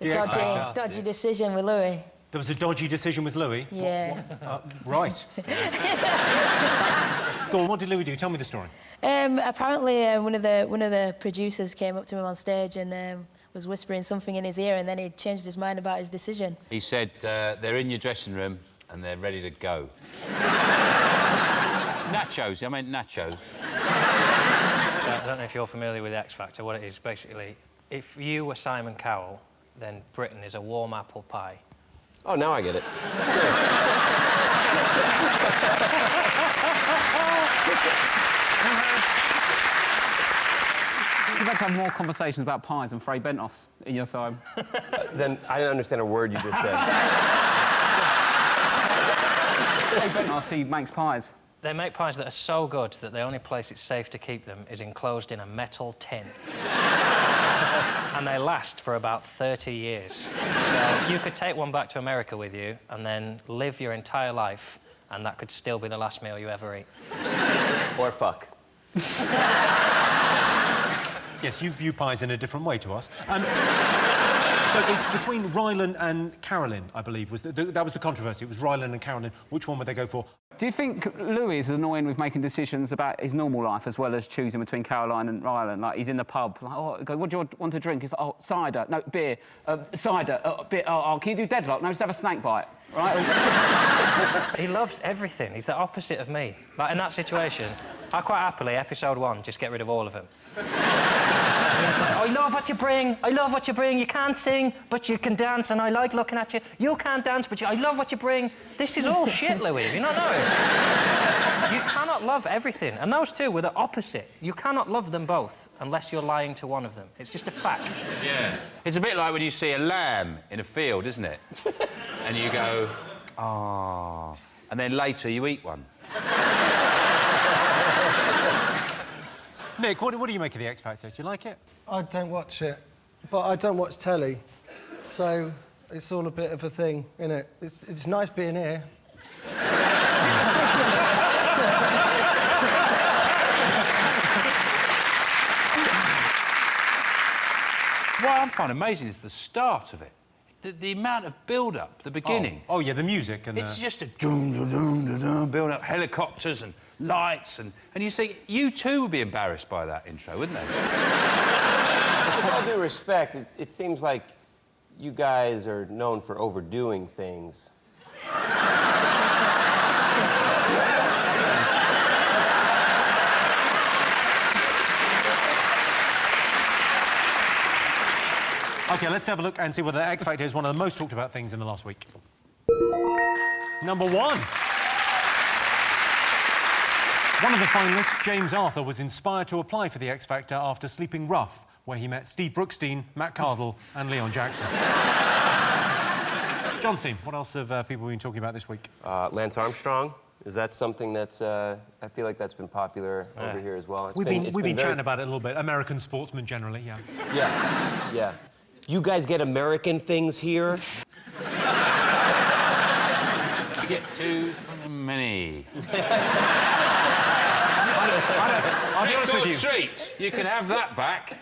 The X Factor. dodgy decision with Louis. There was a dodgy decision with Louis? Yeah. Right. Go on, what did Louis do? Tell me the story. Apparently, one of the producers came up to him on stage and was whispering something in his ear, and then he changed his mind about his decision. He said, they're in your dressing room and they're ready to go. Nachos, I meant nachos. I don't know if you're familiar with X Factor. What it is, basically, if you were Simon Cowell, then Britain is a warm apple pie. Oh, now I get it. You've had to have more conversations about pies than Frey Bentos in your time. Then I didn't understand a word you just said. Frey Bentos, he makes pies. They make pies that are so good that the only place it's safe to keep them is enclosed in a metal tin. And they last for about 30 years. So you could take one back to America with you and then live your entire life, and that could still be the last meal you ever eat. Or fuck. Yes, you view pies in a different way to us. So it's between Rylan and Carolyn, I believe. That was the controversy. It was Rylan and Carolyn. Which one would they go for? Do you think Louis is annoying with making decisions about his normal life as well as choosing between Caroline and Rylan? Like, he's in the pub, like, oh, what do you want to drink? He's like, oh, cider, no, beer, cider, beer, oh, can you do deadlock? No, just have a snake bite, right? He loves everything. He's the opposite of me. Like, in that situation, I quite happily, episode 1, just get rid of all of them. He's just, I love what you bring. I love what you bring. You can't sing, but you can dance, and I like looking at you. You can't dance, but I love what you bring. This is all shit, Louis. Have you not noticed? You cannot love everything. And those two were the opposite. You cannot love them both unless you're lying to one of them. It's just a fact. Yeah. It's a bit like when you see a lamb in a field, isn't it? And you go, ah. And then later you eat one. Nick, what do you make of the X Factor? Do you like it? I don't watch it, but I don't watch telly, so it's all a bit of a thing, isn't it? It's nice being here. What I find amazing is the start of it. The amount of build-up, the beginning. Oh, yeah, the music and it's just a dum-dum-dum-dum-dum, build-up, helicopters and lights and you think you too would be embarrassed by that intro, wouldn't they? With all due respect, it seems like you guys are known for overdoing things. OK, let's have a look and see whether X Factor is one of the most talked about things in the last week. Number 1. One of the finalists, James Arthur, was inspired to apply for the X Factor after sleeping rough, where he met Steve Brookstein, Matt Cardle and Leon Jackson. John Steen, what else have people been talking about this week? Lance Armstrong. Is that something that's... I feel like that's been popular over here as well. We've been chatting about it a little bit. American sportsmen generally, yeah. Yeah. You guys get American things here? You get too many. I'll be honest with you. Treat. You can have that back.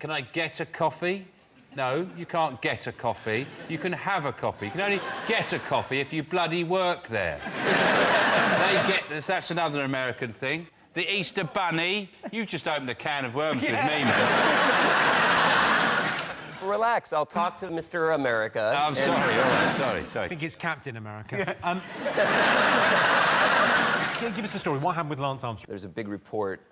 Can I get a coffee? No, you can't get a coffee. You can have a coffee. You can only get a coffee if you bloody work there. They get this. That's another American thing. The Easter Bunny. You've just opened a can of worms with me, mate. Relax, I'll talk to Mr. America. Oh, I'm sorry, all right, sorry. I think it's Captain America. Give us the story. What happened with Lance Armstrong? There's a big report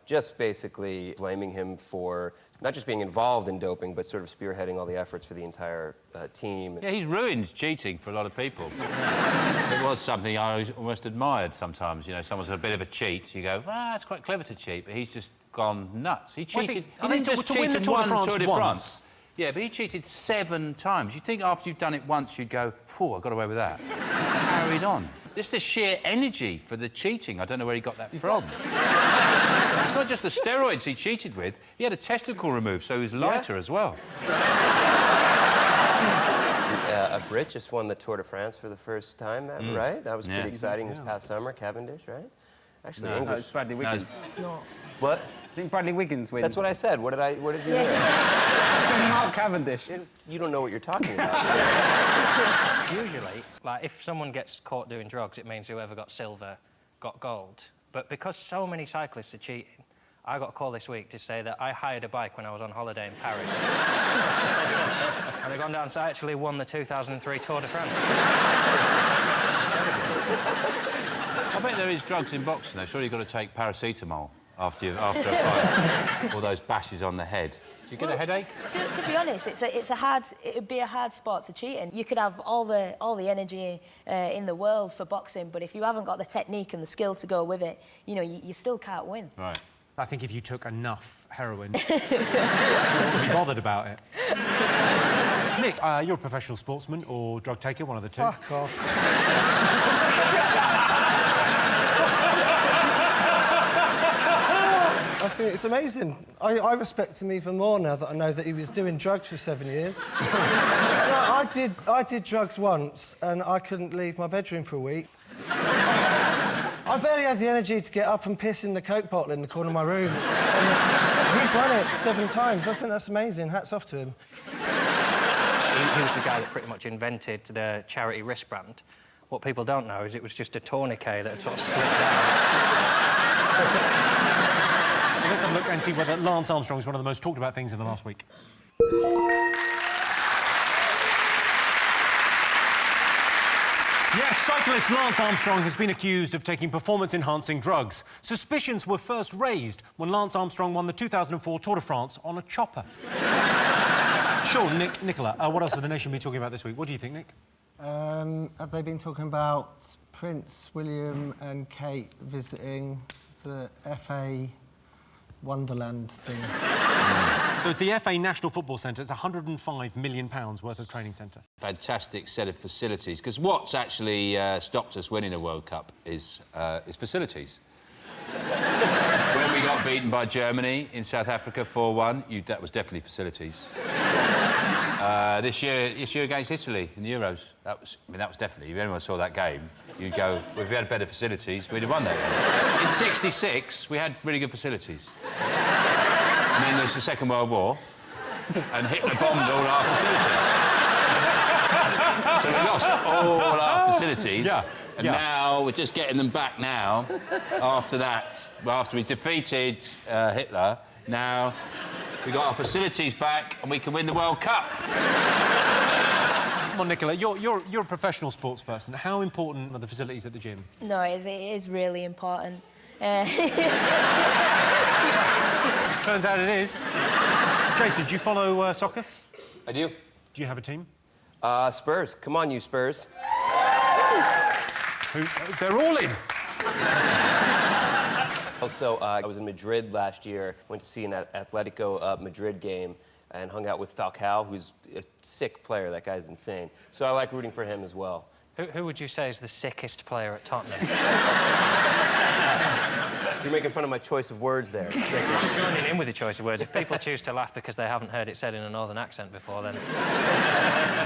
just basically blaming him for not just being involved in doping, but sort of spearheading all the efforts for the entire team. Yeah, he's ruined cheating for a lot of people. It was something I almost admired sometimes. You know, someone's a bit of a cheat. You go, it's quite clever to cheat, but he's just gone nuts. He cheated. I think just to win the Tour de France once. Yeah, but he cheated 7 times. You'd think after you've done it once, you'd go, I got away with that. Carried on. Just the sheer energy for the cheating. I don't know where he got that from. It's not just the steroids he cheated with. He had a testicle removed, so he was lighter as well. A Brit just won the Tour de France for the first time, right? That was pretty exciting this past summer. Cavendish, right? Actually, English. No, it's Bradley Wiggins. It's not. What? I think Bradley Wiggins wins. That's what I said. What did you hear? It's Mark Cavendish. You don't know what you're talking about. Usually, like, if someone gets caught doing drugs, it means whoever got silver got gold. But because so many cyclists are cheating, I got a call this week to say that I hired a bike when I was on holiday in Paris. And I've gone down, so I actually won the 2003 Tour de France. I bet there is drugs in boxing, though. Surely you've got to take paracetamol after a fight. All those bashes on the head. Do you get a headache? To be honest, it'd be a hard sport to cheat in. You could have all the energy in the world for boxing, but if you haven't got the technique and the skill to go with it, you know, you still can't win. Right. I think if you took enough heroin, you wouldn't be bothered about it. Nick, you're a professional sportsman or drug taker, one of the two. Fuck off. I think it's amazing. I respect him even more now that I know that he was doing drugs for 7 years. No, I did drugs once, and I couldn't leave my bedroom for a week. I barely had the energy to get up and piss in the Coke bottle in the corner of my room. And he's run it 7 times. I think that's amazing. Hats off to him. He was the guy that pretty much invented the charity wristband. What people don't know is it was just a tourniquet that had sort of slipped down. Let's have a look and see whether Lance Armstrong is one of the most talked about things in the last week. Yes, cyclist Lance Armstrong has been accused of taking performance-enhancing drugs. Suspicions were first raised when Lance Armstrong won the 2004 Tour de France on a chopper. Sean, Nicola, what else have the nation been talking about this week? What do you think, Nick? Have they been talking about Prince William and Kate visiting the FA Wonderland thing? So it's the FA National Football Centre. It's £105 million worth of training centre. Fantastic set of facilities, because what's actually stopped us winning a World Cup is facilities. got beaten by Germany in South Africa 4-1. That was definitely facilities. This year against Italy in the Euros. That was definitely. If anyone saw that game, you'd go, well, if we had better facilities, we'd have won that. In '66, we had really good facilities. And then there was the Second World War, and Hitler bombed all our facilities. So we lost all our facilities. Yeah. And now we're just getting them back now. After that, after we defeated Hitler, now we got our facilities back and we can win the World Cup. Come on, Nicola, you're a professional sports person. How important are the facilities at the gym? No, it is really important. Turns out it is. Jason, do you follow soccer? I do. Do you have a team? Spurs. Come on, you Spurs. They're all in. Also, I was in Madrid last year, went to see an Atletico Madrid game and hung out with Falcao, who's a sick player. That guy's insane. So I like rooting for him as well. Who would you say is the sickest player at Tottenham? You're making fun of my choice of words there. I'm joining in with the choice of words. If people choose to laugh because they haven't heard it said in a northern accent before, then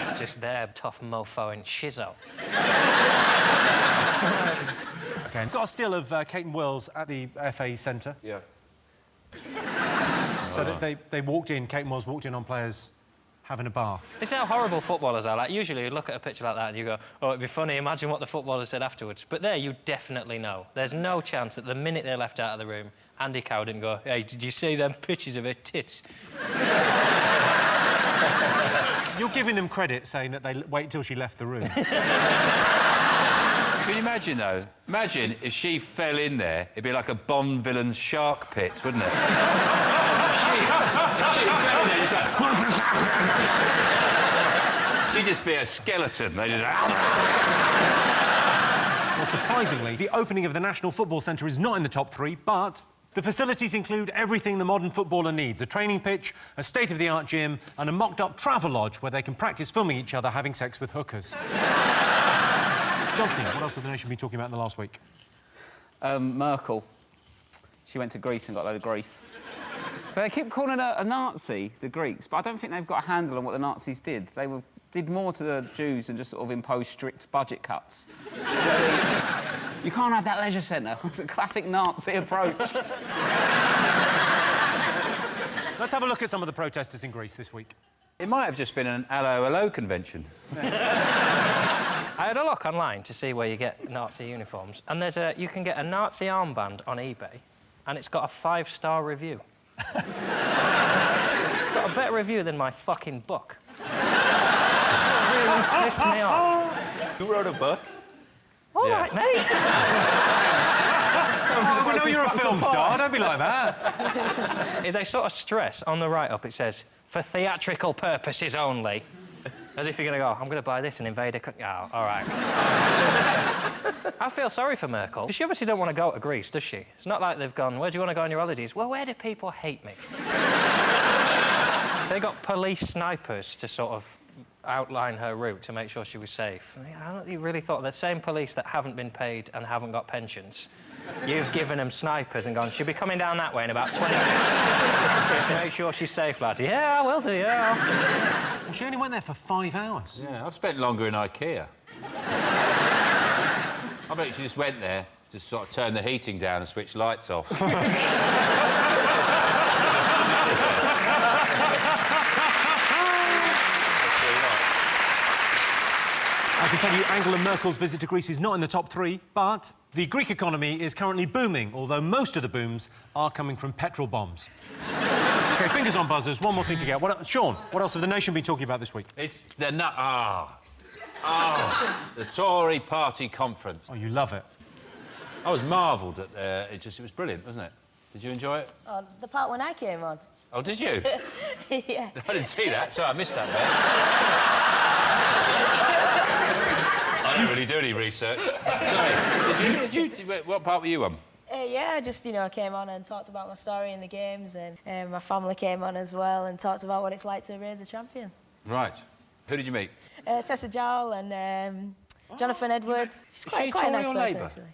it's just their tough mofo and shizzo. OK, I've got a still of Kate and Wills at the FA Centre. Yeah. So they walked in, Kate and Wills walked in on players having a bath. This is how horrible footballers are. Like, usually you look at a picture like that and you go, oh, it'd be funny, imagine what the footballer said afterwards. But there, you definitely know. There's no chance that the minute they're left out of the room, Andy Cow didn't go, hey, did you see them pictures of her tits? You're giving them credit, saying that they wait till she left the room. Can you imagine, though? Imagine if she fell in there, it'd be like a Bond villain's shark pit, wouldn't it? if she fell in there, just like... She'd just be a skeleton. They just... Well, surprisingly, the opening of the National Football Centre is not in the top 3, but the facilities include everything the modern footballer needs: a training pitch, a state-of-the-art gym, and a mocked-up travel lodge where they can practice filming each other having sex with hookers. Johnston, what else have the nation been talking about in the last week? Merkel. She went to Greece and got a load of grief. They keep calling her a Nazi, the Greeks, but I don't think they've got a handle on what the Nazis did. They did more to the Jews than just sort of impose strict budget cuts. You can't have that leisure centre. It's a classic Nazi approach. Let's have a look at some of the protesters in Greece this week. It might have just been an hello convention. I had a look online to see where you get Nazi uniforms, and you can get a Nazi armband on eBay, and it's got a 5-star review. It's got a better review than my fucking book. It really pissed me off. Who wrote a book? All right, mate. We know you're a film star, don't be like that. They sort of stress on the write-up, it says, for theatrical purposes only. As if you're going to go, I'm going to buy this and invade a... Oh, all right. I feel sorry for Merkel. She obviously don't want to go to Greece, does she? It's not like they've gone, where do you want to go on your holidays? Well, where do people hate me? They got police snipers to sort of outline her route to make sure she was safe. I don't think you really thought the same police that haven't been paid and haven't got pensions. You've given them snipers and gone, she'll be coming down that way in about 20 minutes. Just make sure she's safe, lads. Yeah, I will do, yeah. Well, she only went there for 5 hours. Yeah, I've spent longer in IKEA. I bet she just went there, just sort of turned the heating down and switched lights off. I can tell you Angela Merkel's visit to Greece is not in the top 3, but the Greek economy is currently booming, although most of the booms are coming from petrol bombs. OK, fingers on buzzers, one more thing to get. Sean, what else have the nation been talking about this week? It's the the Tory Party conference. Oh, you love it. I was marvelled at it was brilliant, wasn't it? Did you enjoy it? Oh, the part when I came on. Oh, did you? Yeah. I didn't see that, so I missed that bit. I don't really do any research. Sorry, what part were you on? Yeah, just, you know, I came on and talked about my story in the games, and my family came on as well and talked about what it's like to raise a champion. Right. Who did you meet? Tessa Jowell and Jonathan Edwards. She's quite a nice person, actually.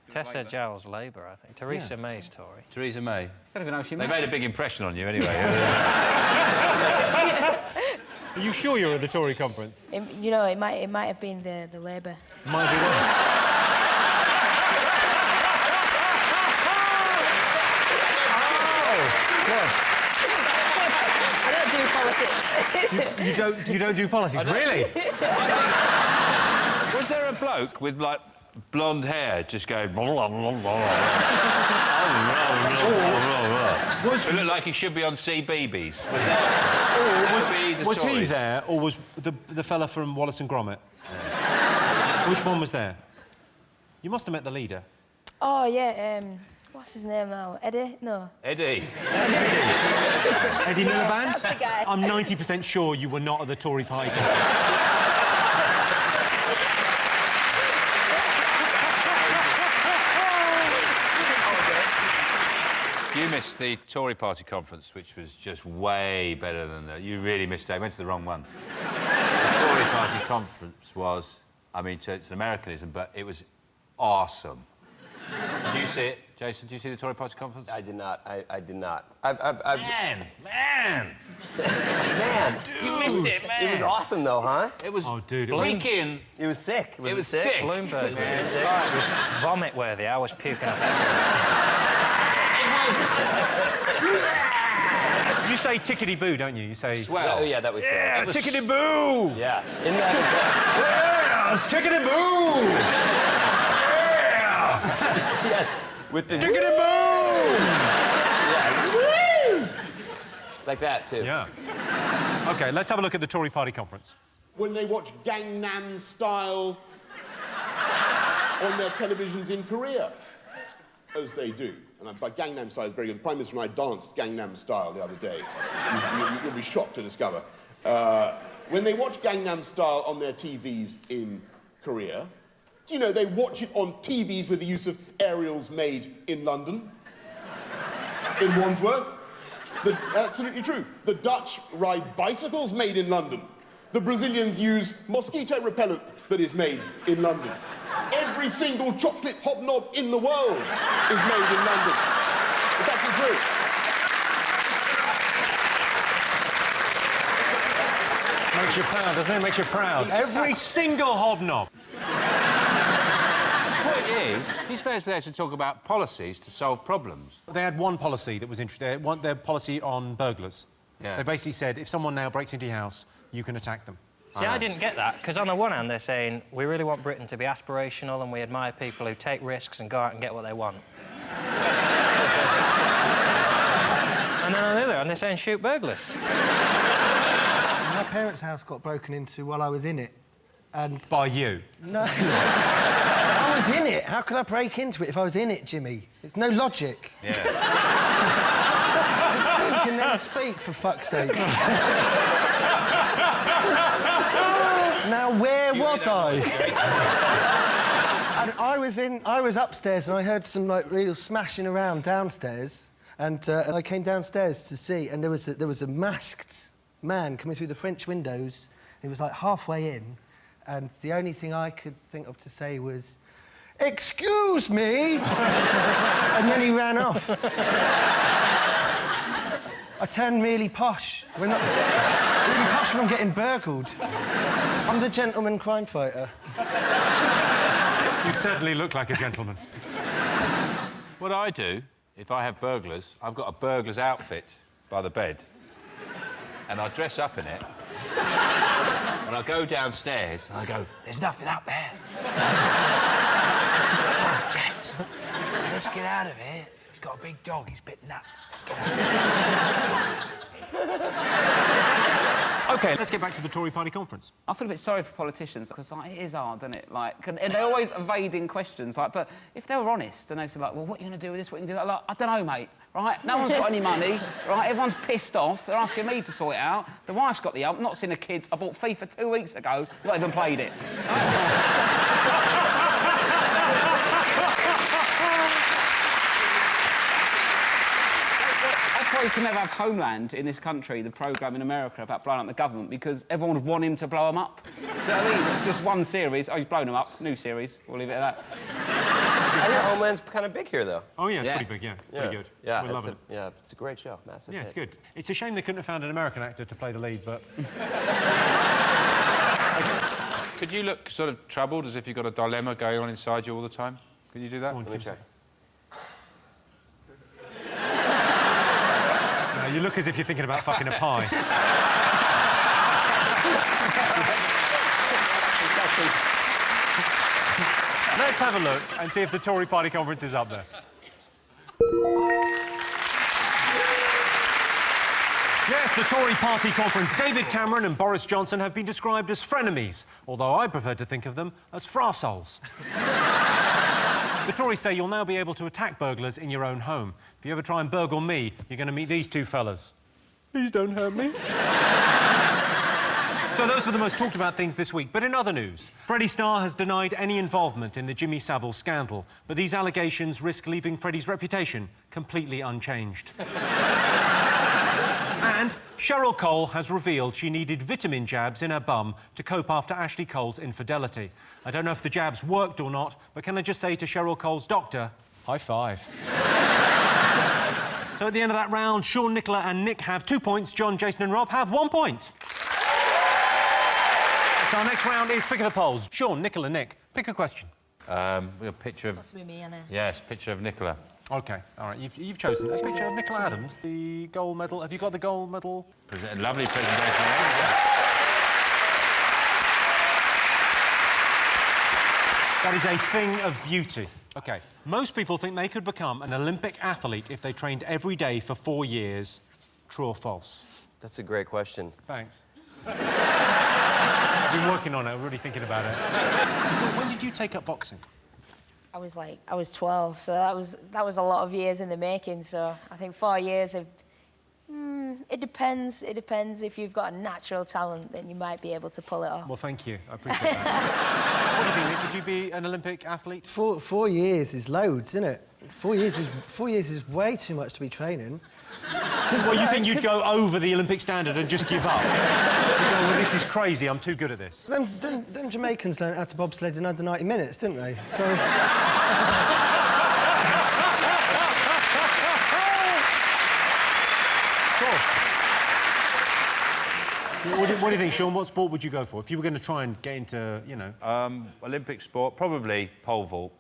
Tessa Giles, Labour, I think. Theresa May's Tory. Theresa May. I don't even know if she They made a big impression on you, anyway. Are you sure you're at the Tory conference? You know, it might have been the Labour. Might be right. I don't do politics. You don't do politics, really? Was there a bloke with, like, blonde hair just going... It looked like he should be on CBeebies. Was he there, or was the fella from Wallace and Gromit? Yeah. Which one was there? You must have met the leader. Oh, yeah, what's his name now? Eddie? No. Eddie. Eddie Miliband? That's the guy. I'm 90% sure you were not at the Tory Party. You missed the Tory Party conference, which was just way better than that. You really missed it. I went to the wrong one. The Tory Party conference was, I mean, it's an Americanism, but it was awesome. Did you see it, Jason? Did you see the Tory Party conference? I did not. I did not. Man! Man! You missed it, man! It was awesome, though, huh? It was blinking. It was sick. It was sick. Bloomberg. Yeah. It was vomit-worthy. I was puking up. You say tickety-boo, don't you? You say... Swell. Oh, yeah, that was sick. Yeah, tickety-boo! Yeah. In that Yeah, it's tickety-boo! Yeah! Yes. With the... Tickety-boo! Yeah. Woo! Like that, too. Yeah. OK, let's have a look at the Tory Party conference. When they watch Gangnam Style on their televisions in Korea, as they do. And by Gangnam Style is very good. The Prime Minister and I danced Gangnam Style the other day. You'll be shocked to discover. When they watch Gangnam Style on their TVs in Korea, do you know they watch it on TVs with the use of aerials made in London? In Wandsworth? Absolutely true. The Dutch ride bicycles made in London. The Brazilians use mosquito repellent that is made in London. Every single chocolate hobnob in the world is made in London. It's actually true. Makes you proud, doesn't it? Makes you proud. Every single hobnob. The point is, you're supposed to be able to talk about policies to solve problems. They had one policy that was interesting. Their policy on burglars. Yeah. They basically said, if someone now breaks into your house, you can attack them. See, I didn't get that, because on the one hand, they're saying, we really want Britain to be aspirational and we admire people who take risks and go out and get what they want. And then on the other hand, they're saying, shoot burglars. My parents' house got broken into while I was in it, and... By you? No. I was in it. How could I break into it if I was in it, Jimmy? It's no logic. Yeah. Just think and then speak, for fuck's sake. Now, where was I? And I was upstairs and I heard some, like, real smashing around downstairs. And I came downstairs to see, and there was a masked man coming through the French windows. He was, like, halfway in, and the only thing I could think of to say was, "Excuse me!" And then he ran off. I turned really posh. We're not... really posh when I'm getting burgled. I'm the gentleman crime fighter. You certainly look like a gentleman. What I do, if I have burglars, I've got a burglar's outfit by the bed. And I dress up in it. And I go downstairs and I go, "There's nothing up there." "Oh, Jack, let's get out of here. He's got a big dog, he's a bit nuts. Let's get out of here." OK, let's get back to the Tory Party conference. I feel a bit sorry for politicians, because like, it is hard, isn't it? Like, and they're always evading questions. Like, but if they were honest and they said, like, "Well, what are you going to do with this? What are you going to do?" Like, I don't know, mate. Right? No one's got any money. Right? Everyone's pissed off. They're asking me to sort it out. The wife's got the ump. Not seen the kids. I bought FIFA 2 weeks ago. Not even played it. That's why you can never have Homeland in this country, the programme in America about blowing up the government, because everyone would want him to blow them up. You know what I mean? Just one series. Oh, he's blown them up. New series. We'll leave it at that. I hear Homeland's kind of big here, though. Oh, yeah, it's pretty big, yeah. Pretty good. Yeah, we love it. Yeah, it's a great show. Massive Yeah, hit. it's good. It's a shame they couldn't have found an American actor to play the lead, but... Could you look sort of troubled, as if you've got a dilemma going on inside you all the time? Can you do that? Let me check. No, you look as if you're thinking about fucking a pie. Let's have a look and see if the Tory Party conference is up there. Yes, the Tory Party conference. David Cameron and Boris Johnson have been described as frenemies, although I prefer to think of them as frasoles. The Tories say you'll now be able to attack burglars in your own home. If you ever try and burgle me, you're going to meet these two fellas. Please don't hurt me. So those were the most talked about things this week. But in other news, Freddie Starr has denied any involvement in the Jimmy Savile scandal. But these allegations risk leaving Freddie's reputation completely unchanged. And Cheryl Cole has revealed she needed vitamin jabs in her bum to cope after Ashley Cole's infidelity. I don't know if the jabs worked or not, but can I just say to Cheryl Cole's doctor, high five. So at the end of that round, Sean, Nicola and Nick have 2 points. John, Jason and Rob have 1 point. So our next round is Pick of the Polls. Sean, Nicola, Nick, pick a question. A picture of... It's got to be me, Anna. Yes, picture of Nicola. OK, all right, you've chosen a picture of Nicola Adams, the gold medal. Have you got the gold medal? Lovely presentation. That is a thing of beauty. OK, most people think they could become an Olympic athlete if they trained every day for 4 years. True or false? That's a great question. Thanks. I've been working on it, I'm really thinking about it. When did you take up boxing? I was 12, so that was a lot of years in the making. So I think 4 years. It depends. It depends. If you've got a natural talent, then you might be able to pull it off. Well, thank you. I appreciate that. What do you think, Nick? Could you be an Olympic athlete? 4 years is loads, isn't it? 4 years is way too much to be training. Well, you think you'd go over the Olympic standard and just give up? You go, well, this is crazy, I'm too good at this. Then Jamaicans learned how to bobsled in under 90 minutes, didn't they? So... Of course. What do you think, Sean? What sport would you go for if you were going to try and get into, you know... Olympic sport, probably pole vault.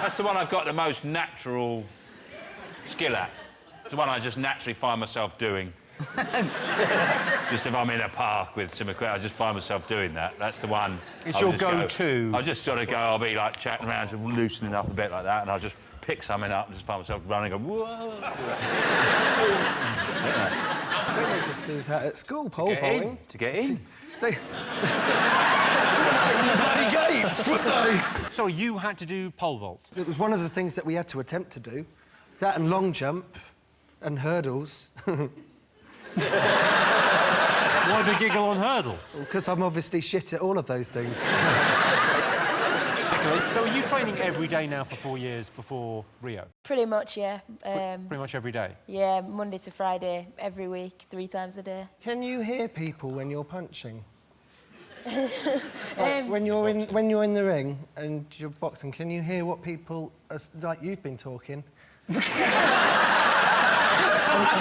That's the one I've got the most natural skill at. It's the one I just naturally find myself doing. Just if I'm in a park with some equipment, I just find myself doing that. That's the one. It's your go-to. I'll just sort of go, I'll be like chatting around, sort of loosening up a bit like that, and I'll just pick something up and just find myself running and go, whoa. Don't they just do that at school, pole vaulting? To get in. They... bloody gates, would they? So you had to do pole vault? It was one of the things that we had to attempt to do. That and long jump and hurdles. Why the giggle on hurdles? Because I'm obviously shit at all of those things. So are you training every day now for 4 years before Rio? Pretty much, yeah. Pretty much every day? Yeah, Monday to Friday, every week, 3 times a day. Can you hear people when you're punching? Like, when you're in the ring and you're boxing, can you hear what people are, like you've been talking?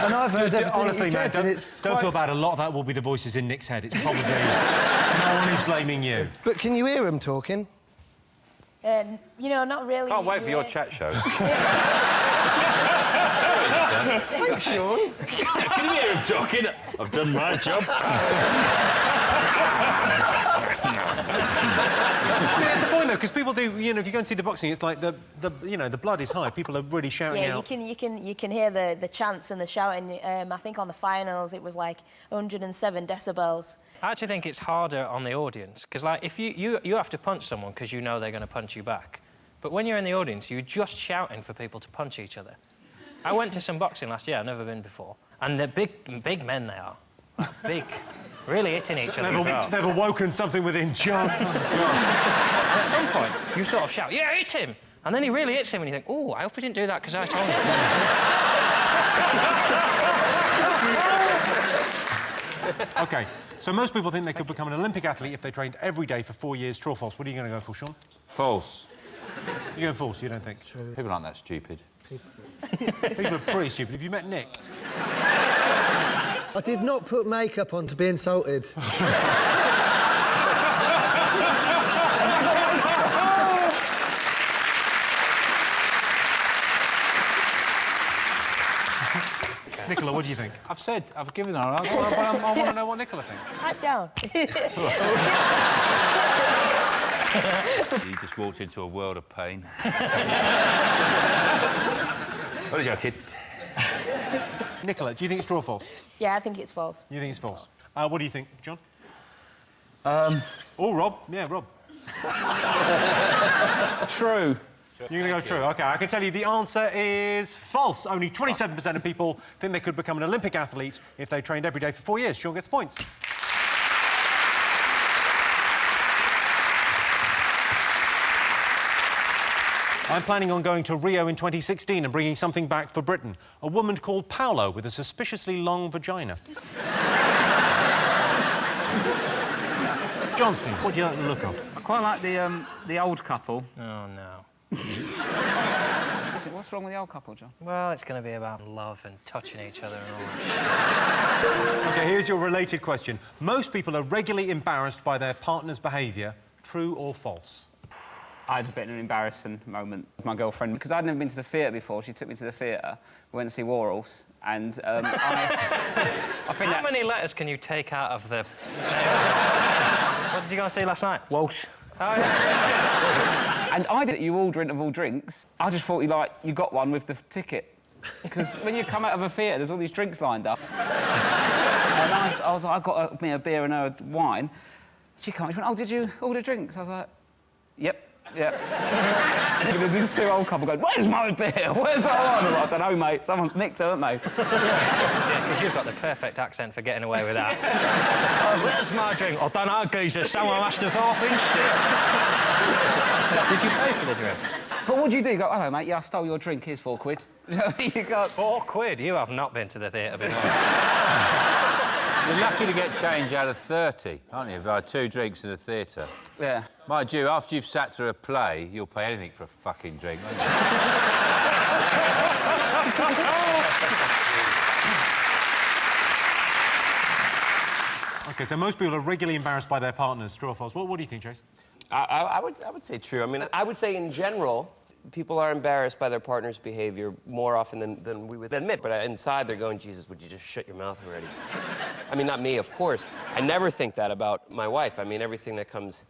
And I've heard everything honestly, he said, mate, don't feel bad. A lot of that will be the voices in Nick's head. It's probably no one is blaming you. But can you hear him talking? You know, not really. Can't wait for your chat show. Thanks, Sean. Can you hear him talking? I've done my job. See, it's a point though, because people do. You know, if you go and see the boxing, it's like the blood is high. People are really shouting out. Yeah, you can hear the chants and the shouting. I think on the finals it was like 107 decibels. I actually think it's harder on the audience because, like, if you have to punch someone because you know they're going to punch you back, but when you're in the audience, you're just shouting for people to punch each other. I went to some boxing last year. I've never been before, and they're big men. They are like, big. Really hitting each other as well. They've awoken something within John. Oh, and at some point, you sort of shout, yeah, hit him! And then he really hits him, and you think, oh, I hope he didn't do that because I told him. OK, so most people think they could become an Olympic athlete if they trained every day for 4 years. True or false? What are you going to go for, Sean? False. You're going false, you don't think? True. People aren't that stupid. People are pretty stupid. Have you met Nick? I did not put makeup on to be insulted. Nicola, what do you think? I've given her an answer. But I want to know what Nicola thinks. Hat down. You just walked into a world of pain. What is your kid? Nicola, do you think it's true or false? Yeah, I think it's false. You think it's false? What do you think, John? Oh, Rob. Yeah, Rob. True. You're going to go true. OK, I can tell you the answer is false. Only 27% of people think they could become an Olympic athlete if they trained every day for 4 years. Sean gets points. I'm planning on going to Rio in 2016 and bringing something back for Britain. A woman called Paolo with a suspiciously long vagina. Johnston, what do you like the look of? I quite like the old couple. Oh, no. What's wrong with the old couple, John? Well, it's going to be about love and touching each other and all that. OK, here's your related question. Most people are regularly embarrassed by their partner's behaviour. True or false? I had a bit of an embarrassing moment with my girlfriend because I'd never been to the theatre before. She took me to the theatre. We went to see War Horse, and I think How many letters can you take out of the... What did you guys say last night? Walsh. Oh, yeah. And I did you order interval drinks. I just thought you got one with the ticket. Because when you come out of a theatre, there's all these drinks lined up. And I was like, I got me a beer and a wine. She went, oh, did you order drinks? I was like, yep. Yeah. There's this two old couple going, where's my beer? Where's that one? I don't know, mate. Someone's nicked it, haven't they? Yeah, because you've got the perfect accent for getting away with that. Oh, where's my drink? I don't know, geezer. Someone must have half-inched it. Did you pay for the drink? But what do? You go, hello, mate. Yeah, I stole your drink. Here's £4. You go, £4? You have not been to the theatre before. You're lucky to get change out of 30, aren't you? Buy 2 drinks in a theatre. Yeah. Mind you, after you've sat through a play, you'll pay anything for a fucking drink, won't you? OK, so most people are regularly embarrassed by their partners. True or false? What do you think, Chase? I would say true. I mean, I would say in general, people are embarrassed by their partner's behavior more often than we would admit. But inside, they're going, Jesus, would you just shut your mouth already? I mean, not me, of course. I never think that about my wife. I mean, everything that comes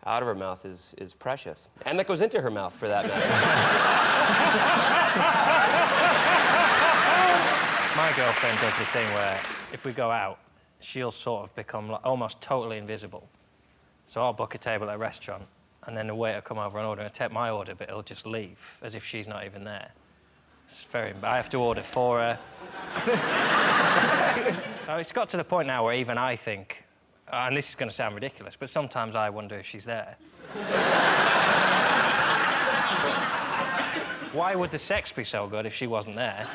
out of her mouth is precious. And that goes into her mouth, for that matter. My girlfriend does this thing where if we go out, she'll sort of become almost totally invisible. So I'll book a table at a restaurant, and then the waiter come over and order, and take my order, but he'll just leave, as if she's not even there. It's very... I have to order for her. It's got to the point now where even I think, and this is going to sound ridiculous, but sometimes I wonder if she's there. Why would the sex be so good if she wasn't there?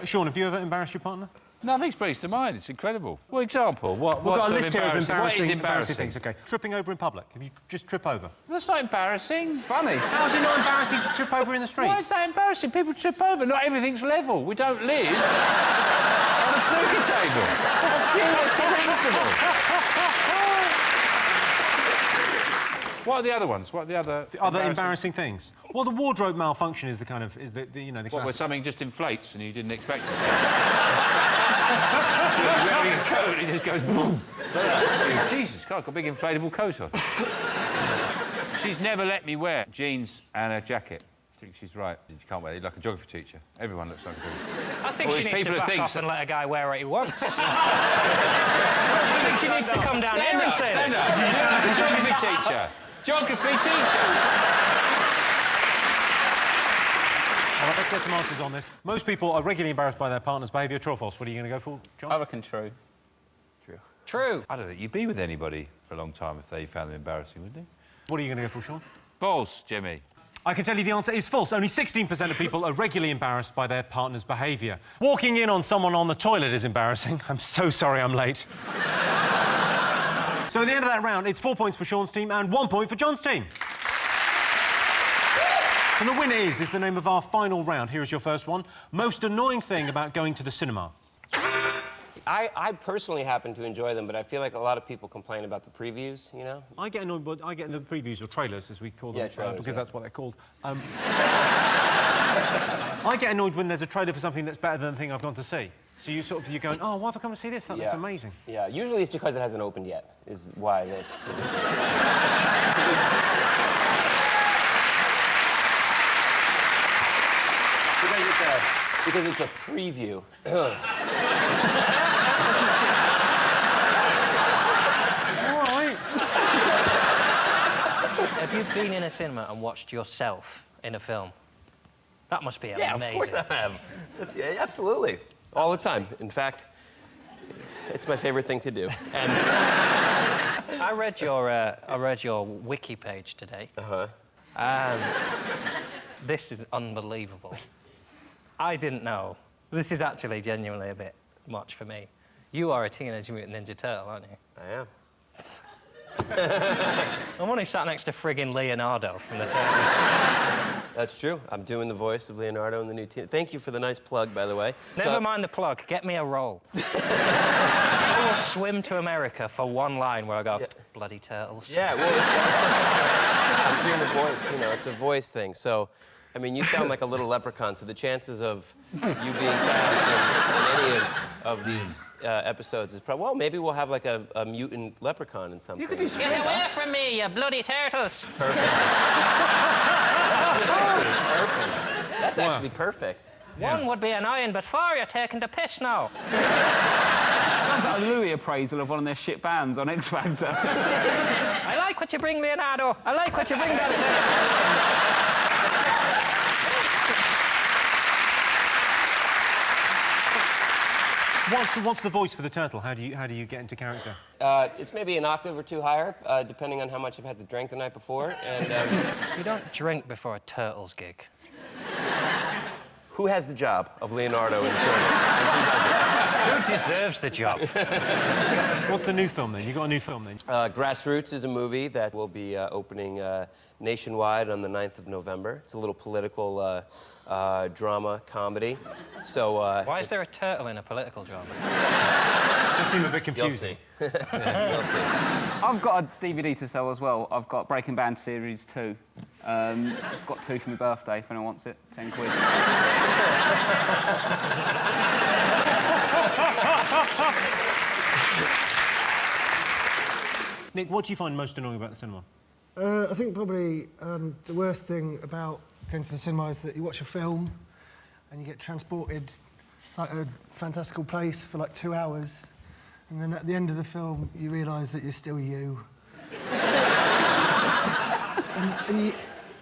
Sean, have you ever embarrassed your partner? Nothing springs to mind. It's incredible. Well, example, what? We've got a sort list here of embarrassing things. OK. Tripping over in public. If you just trip over. That's not embarrassing. It's funny. How is it not embarrassing to trip over in the street? Why is that embarrassing? People trip over. Not everything's level. We don't live on a snooker table. That's inevitable. What are the other ones? What are the other embarrassing things? Well, the wardrobe malfunction is the kind of you know, the what, where classic. something just inflates and you didn't expect it. So you're wearing a coat and it just goes boom. Jesus, God, I've got a big inflatable coat on. She's never let me wear jeans and a jacket. I think she's right. You can't wear it like a geography teacher. Everyone looks like a geography. I think she needs to back off and let a guy wear what he wants. I think she needs to come down here and say stand this. up. You sound like a geography teacher. Geography teacher. All right, let's get some answers on this. Most people are regularly embarrassed by their partner's behaviour. True or false? What are you going to go for, John? I reckon true. True. I don't think you'd be with anybody for a long time if they found them embarrassing, would you? What are you going to go for, Sean? False, Jimmy. I can tell you the answer is false. Only 16% of people are regularly embarrassed by their partner's behaviour. Walking in on someone on the toilet is embarrassing. I'm so sorry I'm late. So at the end of that round, it's 4 points for Sean's team and 1 point for John's team. And the winner is the name of our final round. Here is your first one. Most annoying thing about going to the cinema. I personally happen to enjoy them, but I feel like a lot of people complain about the previews, you know? I get annoyed, I get the previews or trailers, as we call them, trailers, because that's what they're called. I get annoyed when there's a trailer for something that's better than the thing I've gone to see. So you're going, oh, why have I come to see this? That looks amazing. Yeah, usually it's because it hasn't opened yet, is why. Because it's a preview. All right. Have you been in a cinema and watched yourself in a film? That must be amazing. Yeah, of course I have. Absolutely. All the time. In fact, it's my favorite thing to do. And I read your wiki page today. This is unbelievable. I didn't know. This is actually genuinely a bit much for me. You are a Teenage Mutant Ninja Turtle, aren't you? I am. I'm only sat next to friggin' Leonardo from the Turtles. That's true. I'm doing the voice of Leonardo in the new team. Thank you for the nice plug, by the way. Never mind the plug. Get me a role. I will swim to America for one line where I go, bloody turtles. Yeah, well, I'm doing the voice, you know, it's a voice thing. So, I mean, you sound like a little leprechaun, so the chances of you being cast in any of these episodes is probably, well, maybe we'll have like a mutant leprechaun in something. You could do Get away from me, you bloody turtles! Perfect. That's actually perfect. One would be annoying, but four, you're taking the piss now. Sounds like a Louis appraisal of one of their shit bands on X Factor. I like what you bring, Leonardo. I like what you bring, Delta. What's the voice for the turtle? How do you get into character? It's maybe an octave or two higher, depending on how much I've had to drink the night before. And you don't drink before a Turtles gig. Who has the job of Leonardo in the Turtles? Who deserves the job? What's the new film then? You got a new film then? Grassroots is a movie that will be opening nationwide on the 9th of November. It's a little political drama comedy. So why is there a turtle in a political drama? They seem a bit confusing. You'll see. You'll see. I've got a DVD to sell as well. I've got Breaking Bad Series 2. Got 2 for my birthday if anyone wants it. 10 quid. Nick, what do you find most annoying about the cinema? I think probably the worst thing about going to the cinema is that you watch a film and you get transported to like a fantastical place for like 2 hours, and then at the end of the film you realise that you're still you. and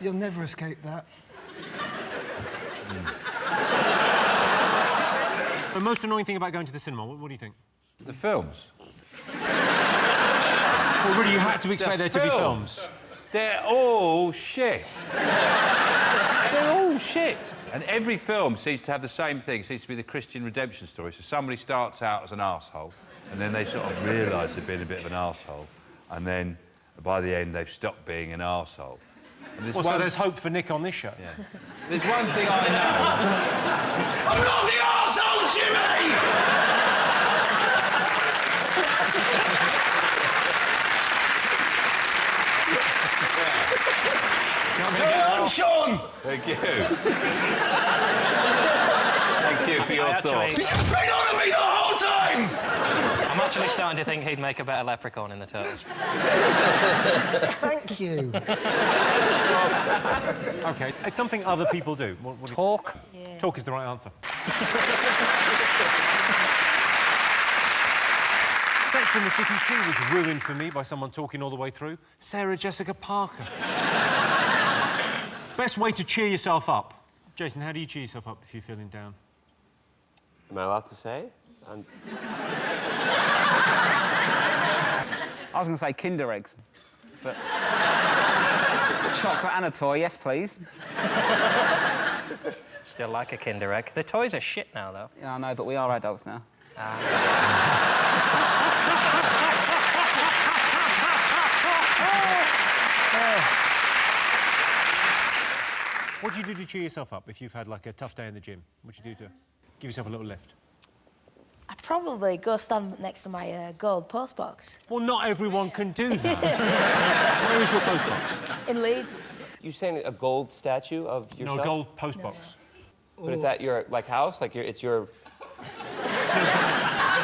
you'll never escape that. The most annoying thing about going to the cinema, what do you think? The films. Well, really, you had to expect there to be films. They're all shit. They're all shit. And every film seems to have the same thing. It seems to be the Christian redemption story. So somebody starts out as an arsehole, and then they sort of realise they've been a bit of an arsehole, and then by the end they've stopped being an arsehole. Well, so there's hope for Nick on this show. Yeah. There's one thing I know. I'm not the arsehole, Jimmy! Go on, Sean! Thank you. Thank you for your thoughts. He's been on at me the whole time! I'm actually starting to think he'd make a better leprechaun in the Turtles. Thank you. OK, it's something other people do. Talk? Yeah. Talk is the right answer. Sex and the City 2 was ruined for me by someone talking all the way through. Sarah Jessica Parker. Best way to cheer yourself up. Jason, how do you cheer yourself up if you're feeling down? Am I allowed to say? I was going to say Kinder eggs, but... Chocolate and a toy, yes, please. Still like a Kinder egg. The toys are shit now, though. Yeah, I know, but we are adults now. What do you do to cheer yourself up if you've had, like, a tough day in the gym? What do you do to give yourself a little lift? I'd probably go stand next to my gold postbox. Well, not everyone can do that. Where is your postbox? In Leeds. You saying a gold statue of yourself? No, gold postbox. No. But is that your, like, house? Like, it's your...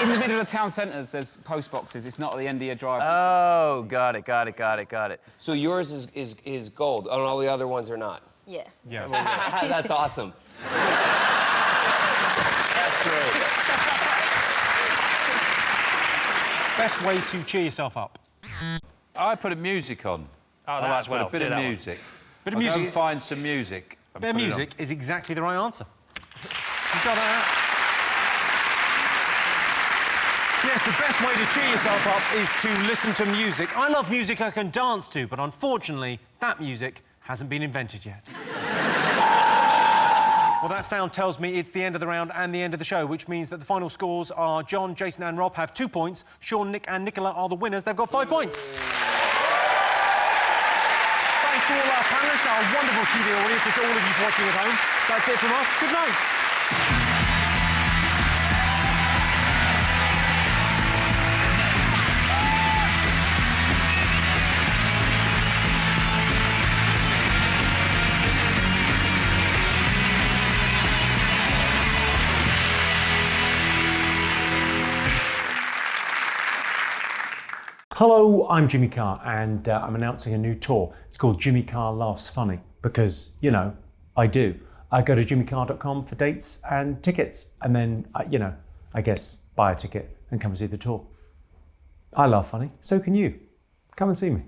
In the middle of town centres, there's post boxes. It's not at the end of your driveway. Oh, got it. So yours is gold, and all the other ones are not? Yeah. Yeah. That's awesome. That's great. Best way to cheer yourself up? I put music on. Oh, I like to put a bit of music. Bit of I'll music. go and find some music. A bit of music is exactly the right answer. You got that? Yes, the best way to cheer yourself up is to listen to music. I love music I can dance to, but unfortunately, that music hasn't been invented yet. Well, that sound tells me it's the end of the round and the end of the show, which means that the final scores are John, Jason and Rob have 2 points. Sean, Nick and Nicola are the winners. They've got 5 points. Thanks to all our panellists, our wonderful studio audience, and to all of you watching at home. That's it from us. Good night. Hello, I'm Jimmy Carr, and I'm announcing a new tour. It's called Jimmy Carr Laughs Funny, because, you know, I do. I go to jimmycarr.com for dates and tickets, and then, you know, I guess buy a ticket and come and see the tour. I laugh funny, so can you. Come and see me.